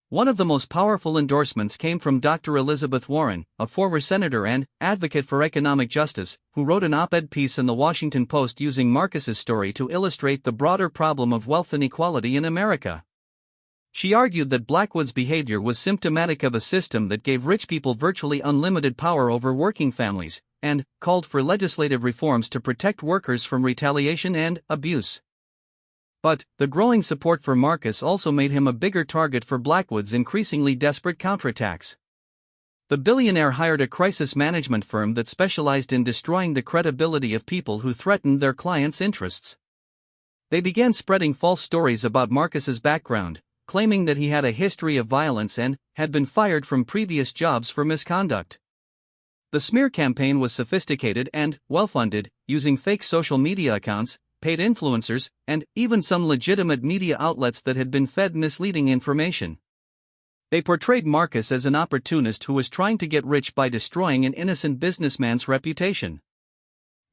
One of the most powerful endorsements came from Dr. Elizabeth Warren, a former senator and advocate for economic justice, who wrote an op-ed piece in the Washington Post using Marcus's story to illustrate the broader problem of wealth inequality in America. She argued that Blackwood's behavior was symptomatic of a system that gave rich people virtually unlimited power over working families, and called for legislative reforms to protect workers from retaliation and abuse. But the growing support for Marcus also made him a bigger target for Blackwood's increasingly desperate counterattacks. The billionaire hired a crisis management firm that specialized in destroying the credibility of people who threatened their clients' interests. They began spreading false stories about Marcus's background, claiming that he had a history of violence and had been fired from previous jobs for misconduct. The smear campaign was sophisticated and well-funded, using fake social media accounts, paid influencers, and even some legitimate media outlets that had been fed misleading information. They portrayed Marcus as an opportunist who was trying to get rich by destroying an innocent businessman's reputation.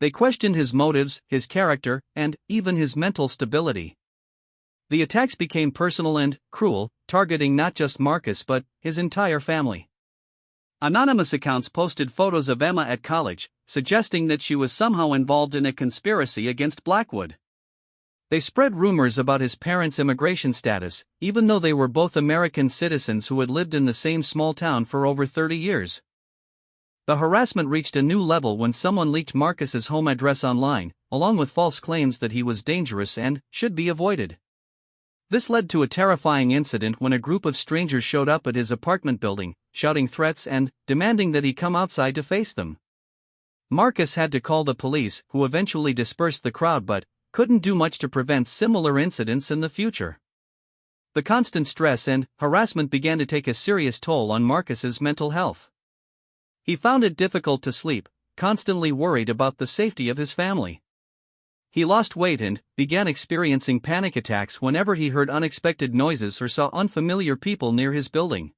They questioned his motives, his character, and even his mental stability. The attacks became personal and cruel, targeting not just Marcus but his entire family. Anonymous accounts posted photos of Emma at college, suggesting that she was somehow involved in a conspiracy against Blackwood. They spread rumors about his parents' immigration status, even though they were both American citizens who had lived in the same small town for over 30 years. The harassment reached a new level when someone leaked Marcus's home address online, along with false claims that he was dangerous and should be avoided. This led to a terrifying incident when a group of strangers showed up at his apartment building, shouting threats and demanding that he come outside to face them. Marcus had to call the police, who eventually dispersed the crowd but couldn't do much to prevent similar incidents in the future. The constant stress and harassment began to take a serious toll on Marcus's mental health. He found it difficult to sleep, constantly worried about the safety of his family. He lost weight and began experiencing panic attacks whenever he heard unexpected noises or saw unfamiliar people near his building.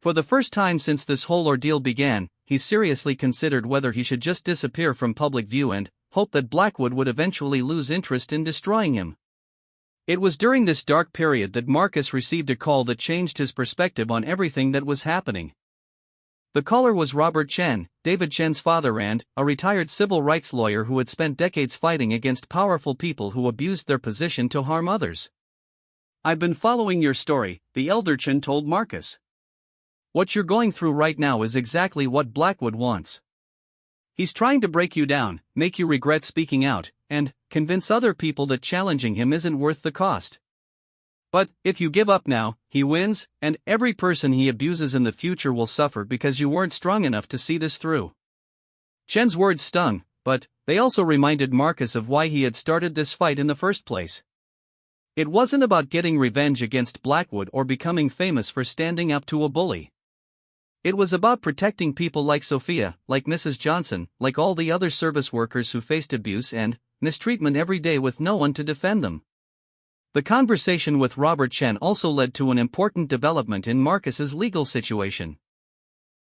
For the first time since this whole ordeal began, he seriously considered whether he should just disappear from public view and hope that Blackwood would eventually lose interest in destroying him. It was during this dark period that Marcus received a call that changed his perspective on everything that was happening. The caller was Robert Chen, David Chen's father and a retired civil rights lawyer who had spent decades fighting against powerful people who abused their position to harm others. "I've been following your story," the elder Chen told Marcus. "What you're going through right now is exactly what Blackwood wants. He's trying to break you down, make you regret speaking out, and convince other people that challenging him isn't worth the cost. But if you give up now, he wins, and every person he abuses in the future will suffer because you weren't strong enough to see this through." Chen's words stung, but they also reminded Marcus of why he had started this fight in the first place. It wasn't about getting revenge against Blackwood or becoming famous for standing up to a bully. It was about protecting people like Sophia, like Mrs. Johnson, like all the other service workers who faced abuse and mistreatment every day with no one to defend them. The conversation with Robert Chen also led to an important development in Marcus's legal situation.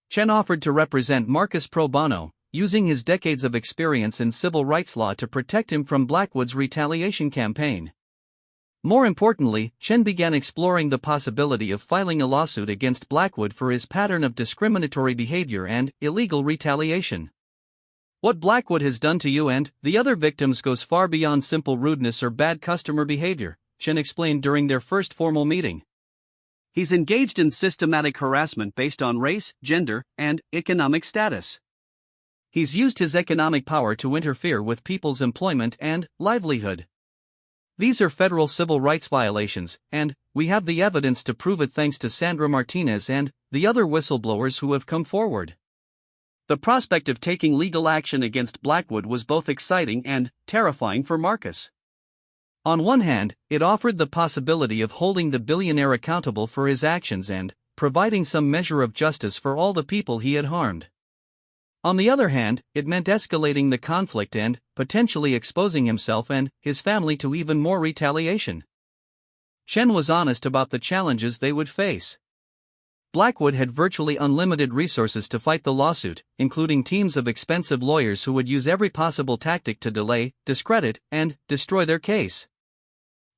Chen offered to represent Marcus pro bono, using his decades of experience in civil rights law to protect him from Blackwood's retaliation campaign. More importantly, Chen began exploring the possibility of filing a lawsuit against Blackwood for his pattern of discriminatory behavior and illegal retaliation. "What Blackwood has done to you and the other victims goes far beyond simple rudeness or bad customer behavior," Chen explained during their first formal meeting. "He's engaged in systematic harassment based on race, gender, and economic status. He's used his economic power to interfere with people's employment and livelihood. These are federal civil rights violations, and we have the evidence to prove it thanks to Sandra Martinez and the other whistleblowers who have come forward." The prospect of taking legal action against Blackwood was both exciting and terrifying for Marcus. On one hand, it offered the possibility of holding the billionaire accountable for his actions and providing some measure of justice for all the people he had harmed. On the other hand, it meant escalating the conflict and potentially exposing himself and his family to even more retaliation. Chen was honest about the challenges they would face. Blackwood had virtually unlimited resources to fight the lawsuit, including teams of expensive lawyers who would use every possible tactic to delay, discredit, and destroy their case.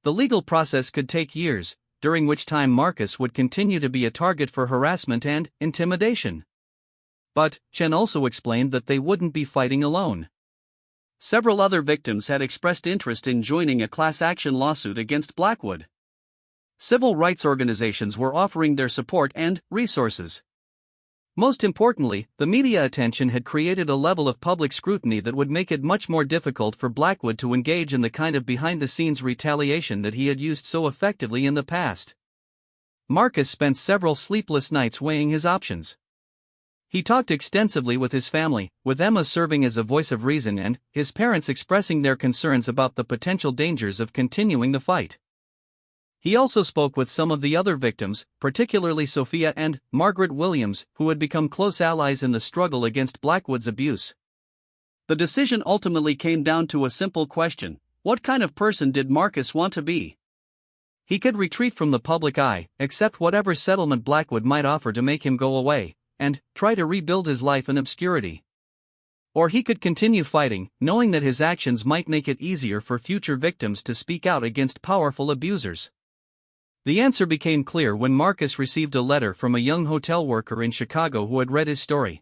The legal process could take years, during which time Marcus would continue to be a target for harassment and intimidation. But Chen also explained that they wouldn't be fighting alone. Several other victims had expressed interest in joining a class action lawsuit against Blackwood. Civil rights organizations were offering their support and resources. Most importantly, the media attention had created a level of public scrutiny that would make it much more difficult for Blackwood to engage in the kind of behind-the-scenes retaliation that he had used so effectively in the past. Marcus spent several sleepless nights weighing his options. He talked extensively with his family, with Emma serving as a voice of reason and his parents expressing their concerns about the potential dangers of continuing the fight. He also spoke with some of the other victims, particularly Sophia and Margaret Williams, who had become close allies in the struggle against Blackwood's abuse. The decision ultimately came down to a simple question: what kind of person did Marcus want to be? He could retreat from the public eye, accept whatever settlement Blackwood might offer to make him go away, and try to rebuild his life in obscurity. Or he could continue fighting, knowing that his actions might make it easier for future victims to speak out against powerful abusers. The answer became clear when Marcus received a letter from a young hotel worker in Chicago who had read his story.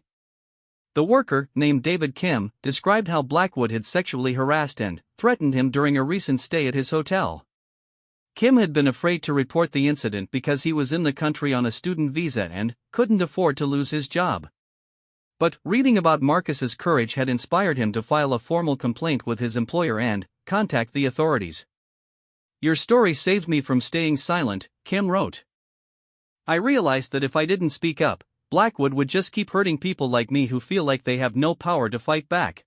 The worker, named David Kim, described how Blackwood had sexually harassed and threatened him during a recent stay at his hotel. Kim had been afraid to report the incident because he was in the country on a student visa and couldn't afford to lose his job. But reading about Marcus's courage had inspired him to file a formal complaint with his employer and contact the authorities. "Your story saved me from staying silent," Kim wrote. "I realized that if I didn't speak up, Blackwood would just keep hurting people like me who feel like they have no power to fight back.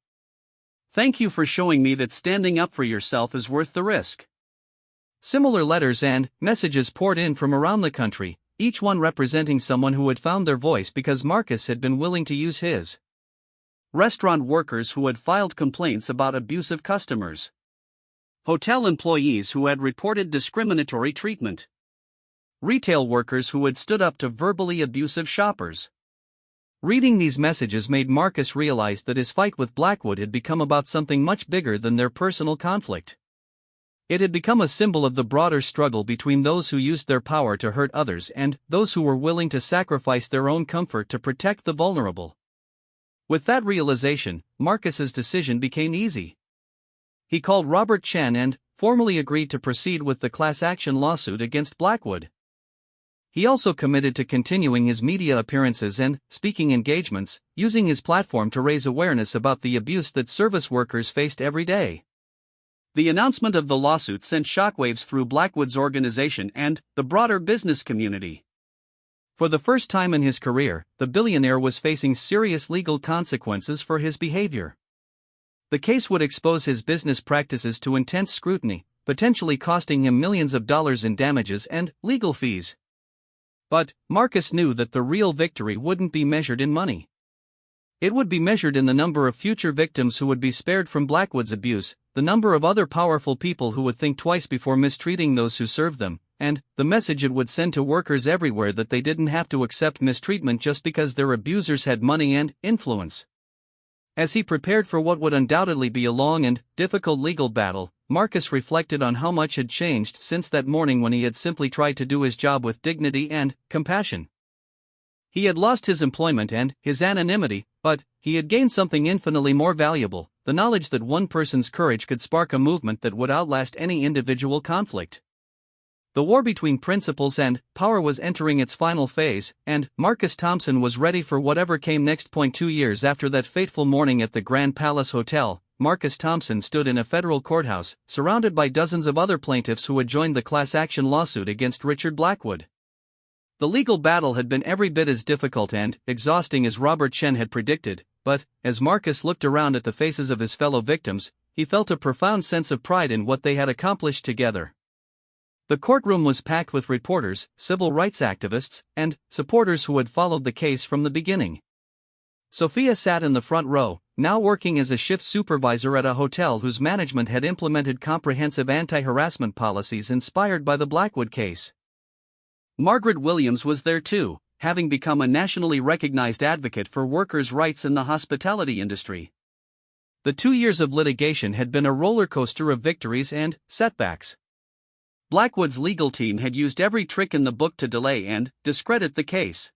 Thank you for showing me that standing up for yourself is worth the risk." Similar letters and messages poured in from around the country, each one representing someone who had found their voice because Marcus had been willing to use his. Restaurant workers who had filed complaints about abusive customers. Hotel employees who had reported discriminatory treatment. Retail workers who had stood up to verbally abusive shoppers. Reading these messages made Marcus realize that his fight with Blackwood had become about something much bigger than their personal conflict. It had become a symbol of the broader struggle between those who used their power to hurt others and those who were willing to sacrifice their own comfort to protect the vulnerable. With that realization, Marcus's decision became easy. He called Robert Chen and formally agreed to proceed with the class action lawsuit against Blackwood. He also committed to continuing his media appearances and speaking engagements, using his platform to raise awareness about the abuse that service workers faced every day. The announcement of the lawsuit sent shockwaves through Blackwood's organization and the broader business community. For the first time in his career, the billionaire was facing serious legal consequences for his behavior. The case would expose his business practices to intense scrutiny, potentially costing him millions of dollars in damages and legal fees. But Marcus knew that the real victory wouldn't be measured in money. It would be measured in the number of future victims who would be spared from Blackwood's abuse, the number of other powerful people who would think twice before mistreating those who served them, and the message it would send to workers everywhere that they didn't have to accept mistreatment just because their abusers had money and influence. As he prepared for what would undoubtedly be a long and difficult legal battle, Marcus reflected on how much had changed since that morning when he had simply tried to do his job with dignity and compassion. He had lost his employment and his anonymity, but he had gained something infinitely more valuable, the knowledge that one person's courage could spark a movement that would outlast any individual conflict. The war between principles and power was entering its final phase, and Marcus Thompson was ready for whatever came next. 2 years after that fateful morning at the Grand Palace Hotel, Marcus Thompson stood in a federal courthouse, surrounded by dozens of other plaintiffs who had joined the class action lawsuit against Richard Blackwood. The legal battle had been every bit as difficult and exhausting as Robert Chen had predicted, but as Marcus looked around at the faces of his fellow victims, he felt a profound sense of pride in what they had accomplished together. The courtroom was packed with reporters, civil rights activists, and supporters who had followed the case from the beginning. Sophia sat in the front row, now working as a shift supervisor at a hotel whose management had implemented comprehensive anti-harassment policies inspired by the Blackwood case. Margaret Williams was there too, having become a nationally recognized advocate for workers' rights in the hospitality industry. The 2 years of litigation had been a roller coaster of victories and setbacks. Blackwood's legal team had used every trick in the book to delay and discredit the case.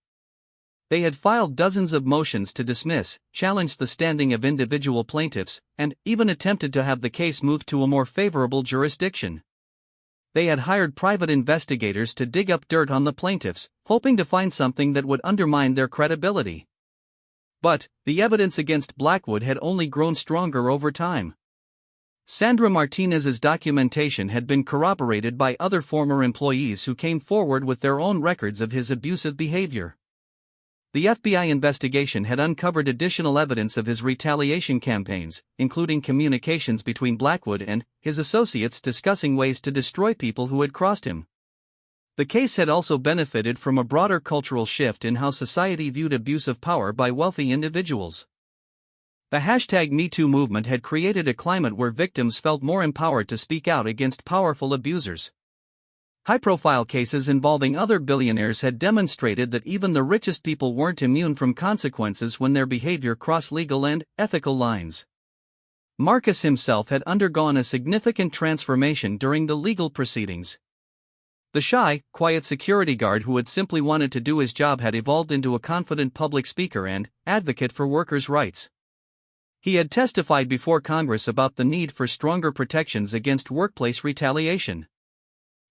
They had filed dozens of motions to dismiss, challenged the standing of individual plaintiffs, and even attempted to have the case moved to a more favorable jurisdiction. They had hired private investigators to dig up dirt on the plaintiffs, hoping to find something that would undermine their credibility. But the evidence against Blackwood had only grown stronger over time. Sandra Martinez's documentation had been corroborated by other former employees who came forward with their own records of his abusive behavior. The FBI investigation had uncovered additional evidence of his retaliation campaigns, including communications between Blackwood and his associates discussing ways to destroy people who had crossed him. The case had also benefited from a broader cultural shift in how society viewed abuse of power by wealthy individuals. The #MeToo movement had created a climate where victims felt more empowered to speak out against powerful abusers. High-profile cases involving other billionaires had demonstrated that even the richest people weren't immune from consequences when their behavior crossed legal and ethical lines. Marcus himself had undergone a significant transformation during the legal proceedings. The shy, quiet security guard who had simply wanted to do his job had evolved into a confident public speaker and advocate for workers' rights. He had testified before Congress about the need for stronger protections against workplace retaliation.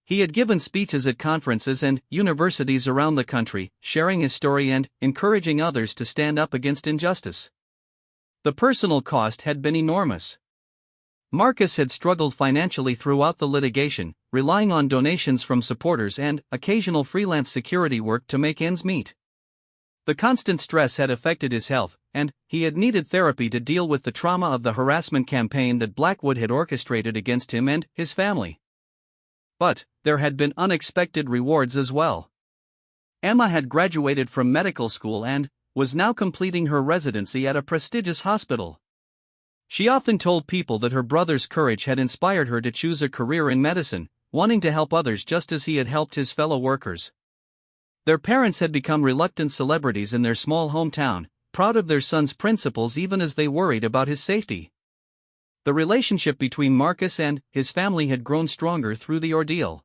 He had given speeches at conferences and universities around the country, sharing his story and encouraging others to stand up against injustice. The personal cost had been enormous. Marcus had struggled financially throughout the litigation, relying on donations from supporters and occasional freelance security work to make ends meet. The constant stress had affected his health, and he had needed therapy to deal with the trauma of the harassment campaign that Blackwood had orchestrated against him and his family. But there had been unexpected rewards as well. Emma had graduated from medical school and was now completing her residency at a prestigious hospital. She often told people that her brother's courage had inspired her to choose a career in medicine, wanting to help others just as he had helped his fellow workers. Their parents had become reluctant celebrities in their small hometown, proud of their son's principles even as they worried about his safety. The relationship between Marcus and his family had grown stronger through the ordeal.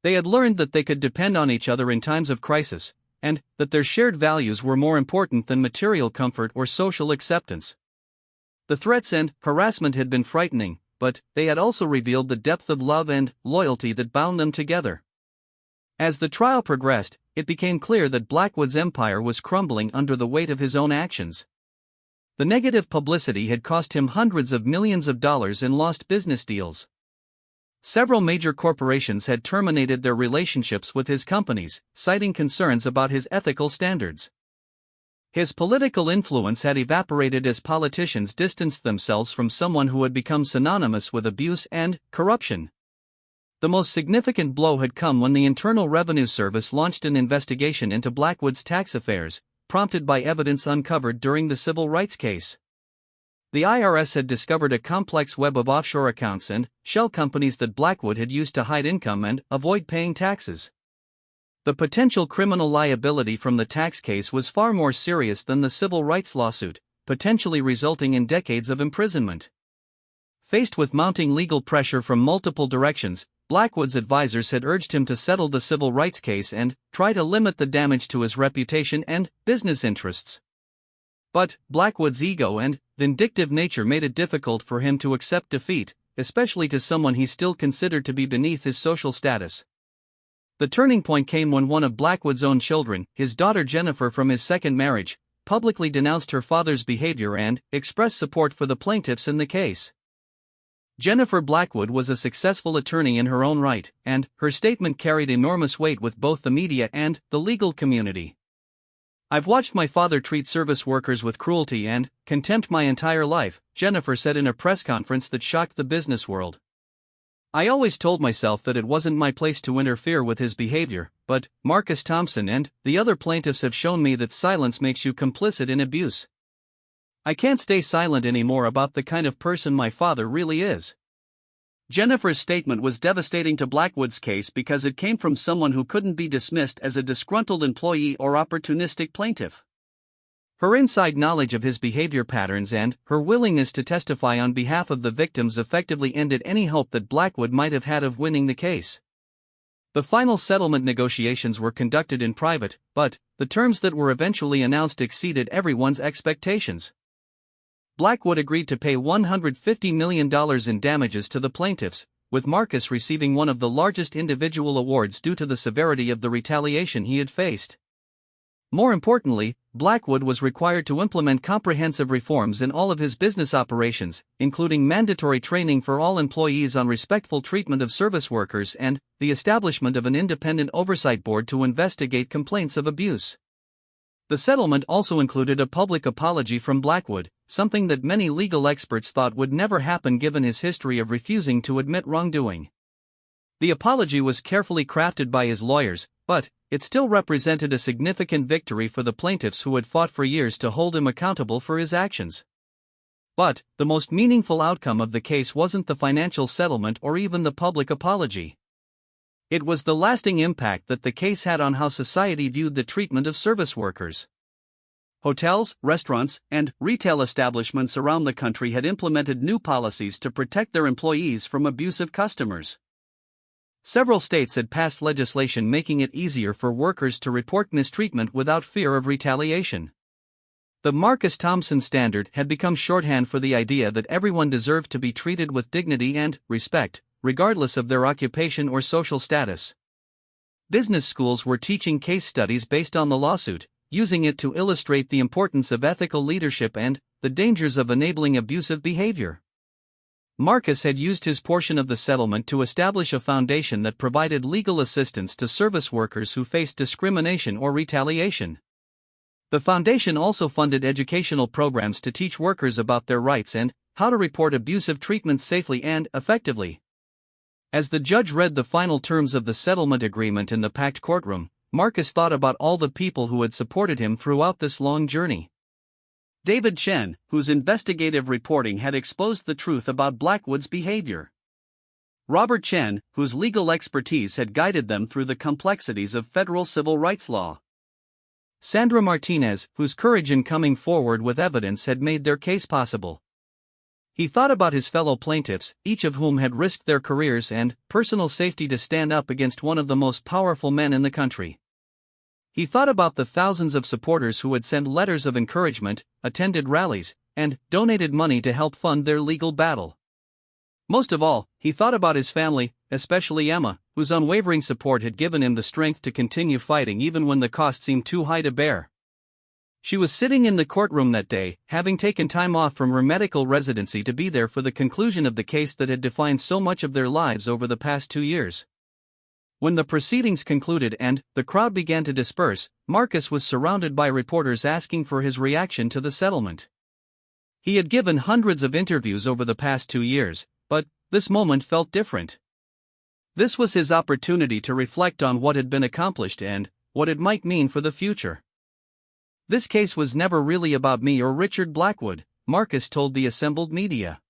They had learned that they could depend on each other in times of crisis, and that their shared values were more important than material comfort or social acceptance. The threats and harassment had been frightening, but they had also revealed the depth of love and loyalty that bound them together. As the trial progressed, it became clear that Blackwood's empire was crumbling under the weight of his own actions. The negative publicity had cost him hundreds of millions of dollars in lost business deals. Several major corporations had terminated their relationships with his companies, citing concerns about his ethical standards. His political influence had evaporated as politicians distanced themselves from someone who had become synonymous with abuse and corruption. The most significant blow had come when the Internal Revenue Service launched an investigation into Blackwood's tax affairs, prompted by evidence uncovered during the civil rights case. The IRS had discovered a complex web of offshore accounts and shell companies that Blackwood had used to hide income and avoid paying taxes. The potential criminal liability from the tax case was far more serious than the civil rights lawsuit, potentially resulting in decades of imprisonment. Faced with mounting legal pressure from multiple directions, Blackwood's advisors had urged him to settle the civil rights case and try to limit the damage to his reputation and business interests. But Blackwood's ego and vindictive nature made it difficult for him to accept defeat, especially to someone he still considered to be beneath his social status. The turning point came when one of Blackwood's own children, his daughter Jennifer from his second marriage, publicly denounced her father's behavior and expressed support for the plaintiffs in the case. Jennifer Blackwood was a successful attorney in her own right, and her statement carried enormous weight with both the media and the legal community. "I've watched my father treat service workers with cruelty and contempt my entire life," Jennifer said in a press conference that shocked the business world. "I always told myself that it wasn't my place to interfere with his behavior, but Marcus Thompson and the other plaintiffs have shown me that silence makes you complicit in abuse. I can't stay silent anymore about the kind of person my father really is." Jennifer's statement was devastating to Blackwood's case because it came from someone who couldn't be dismissed as a disgruntled employee or opportunistic plaintiff. Her inside knowledge of his behavior patterns and her willingness to testify on behalf of the victims effectively ended any hope that Blackwood might have had of winning the case. The final settlement negotiations were conducted in private, but the terms that were eventually announced exceeded everyone's expectations. Blackwood agreed to pay $150 million in damages to the plaintiffs, with Marcus receiving one of the largest individual awards due to the severity of the retaliation he had faced. More importantly, Blackwood was required to implement comprehensive reforms in all of his business operations, including mandatory training for all employees on respectful treatment of service workers and the establishment of an independent oversight board to investigate complaints of abuse. The settlement also included a public apology from Blackwood, something that many legal experts thought would never happen given his history of refusing to admit wrongdoing. The apology was carefully crafted by his lawyers, but it still represented a significant victory for the plaintiffs who had fought for years to hold him accountable for his actions. But the most meaningful outcome of the case wasn't the financial settlement or even the public apology. It was the lasting impact that the case had on how society viewed the treatment of service workers. Hotels, restaurants, and retail establishments around the country had implemented new policies to protect their employees from abusive customers. Several states had passed legislation making it easier for workers to report mistreatment without fear of retaliation. The Marcus Thompson standard had become shorthand for the idea that everyone deserved to be treated with dignity and respect, regardless of their occupation or social status. Business schools were teaching case studies based on the lawsuit, using it to illustrate the importance of ethical leadership and the dangers of enabling abusive behavior. Marcus had used his portion of the settlement to establish a foundation that provided legal assistance to service workers who faced discrimination or retaliation. The foundation also funded educational programs to teach workers about their rights and how to report abusive treatment safely and effectively. As the judge read the final terms of the settlement agreement in the packed courtroom, Marcus thought about all the people who had supported him throughout this long journey. David Chen, whose investigative reporting had exposed the truth about Blackwood's behavior. Robert Chen, whose legal expertise had guided them through the complexities of federal civil rights law. Sandra Martinez, whose courage in coming forward with evidence had made their case possible. He thought about his fellow plaintiffs, each of whom had risked their careers and personal safety to stand up against one of the most powerful men in the country. He thought about the thousands of supporters who had sent letters of encouragement, attended rallies, and donated money to help fund their legal battle. Most of all, he thought about his family, especially Emma, whose unwavering support had given him the strength to continue fighting even when the cost seemed too high to bear. She was sitting in the courtroom that day, having taken time off from her medical residency to be there for the conclusion of the case that had defined so much of their lives over the past 2 years. When the proceedings concluded and the crowd began to disperse, Marcus was surrounded by reporters asking for his reaction to the settlement. He had given hundreds of interviews over the past 2 years, but this moment felt different. This was his opportunity to reflect on what had been accomplished and what it might mean for the future. "This case was never really about me or Richard Blackwood," Marcus told the assembled media.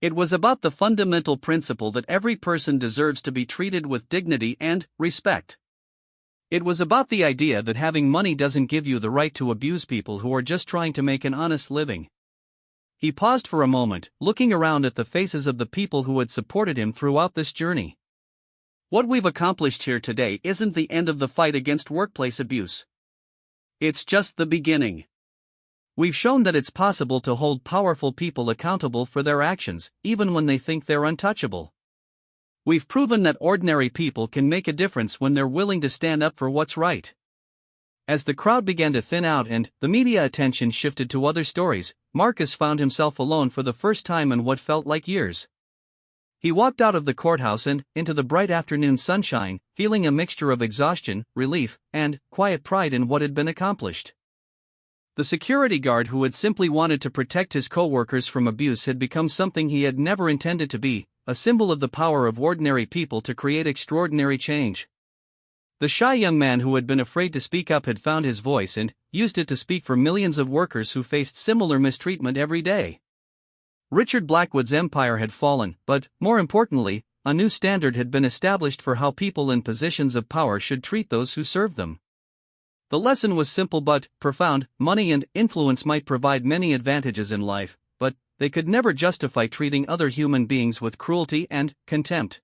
"It was about the fundamental principle that every person deserves to be treated with dignity and respect. It was about the idea that having money doesn't give you the right to abuse people who are just trying to make an honest living." He paused for a moment, looking around at the faces of the people who had supported him throughout this journey. "What we've accomplished here today isn't the end of the fight against workplace abuse. It's just the beginning. We've shown that it's possible to hold powerful people accountable for their actions, even when they think they're untouchable. We've proven that ordinary people can make a difference when they're willing to stand up for what's right." As the crowd began to thin out and the media attention shifted to other stories, Marcus found himself alone for the first time in what felt like years. He walked out of the courthouse and into the bright afternoon sunshine, feeling a mixture of exhaustion, relief, and quiet pride in what had been accomplished. The security guard who had simply wanted to protect his co-workers from abuse had become something he had never intended to be, a symbol of the power of ordinary people to create extraordinary change. The shy young man who had been afraid to speak up had found his voice and used it to speak for millions of workers who faced similar mistreatment every day. Richard Blackwood's empire had fallen, but, more importantly, a new standard had been established for how people in positions of power should treat those who serve them. The lesson was simple but profound: money and influence might provide many advantages in life, but they could never justify treating other human beings with cruelty and contempt.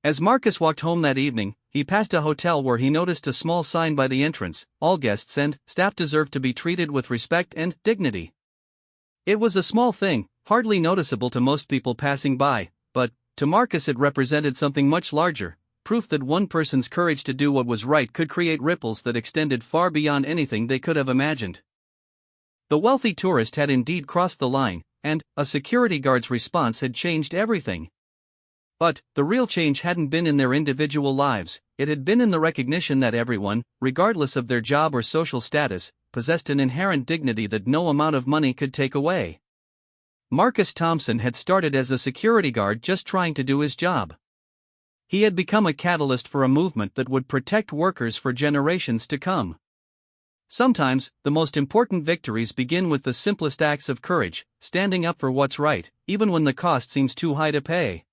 As Marcus walked home that evening, he passed a hotel where he noticed a small sign by the entrance: "All guests and staff deserve to be treated with respect and dignity." It was a small thing, hardly noticeable to most people passing by, but to Marcus it represented something much larger: proof that one person's courage to do what was right could create ripples that extended far beyond anything they could have imagined. The wealthy tourist had indeed crossed the line, and a security guard's response had changed everything. But the real change hadn't been in their individual lives, it had been in the recognition that everyone, regardless of their job or social status, possessed an inherent dignity that no amount of money could take away. Marcus Thompson had started as a security guard just trying to do his job. He had become a catalyst for a movement that would protect workers for generations to come. Sometimes, the most important victories begin with the simplest acts of courage, standing up for what's right, even when the cost seems too high to pay.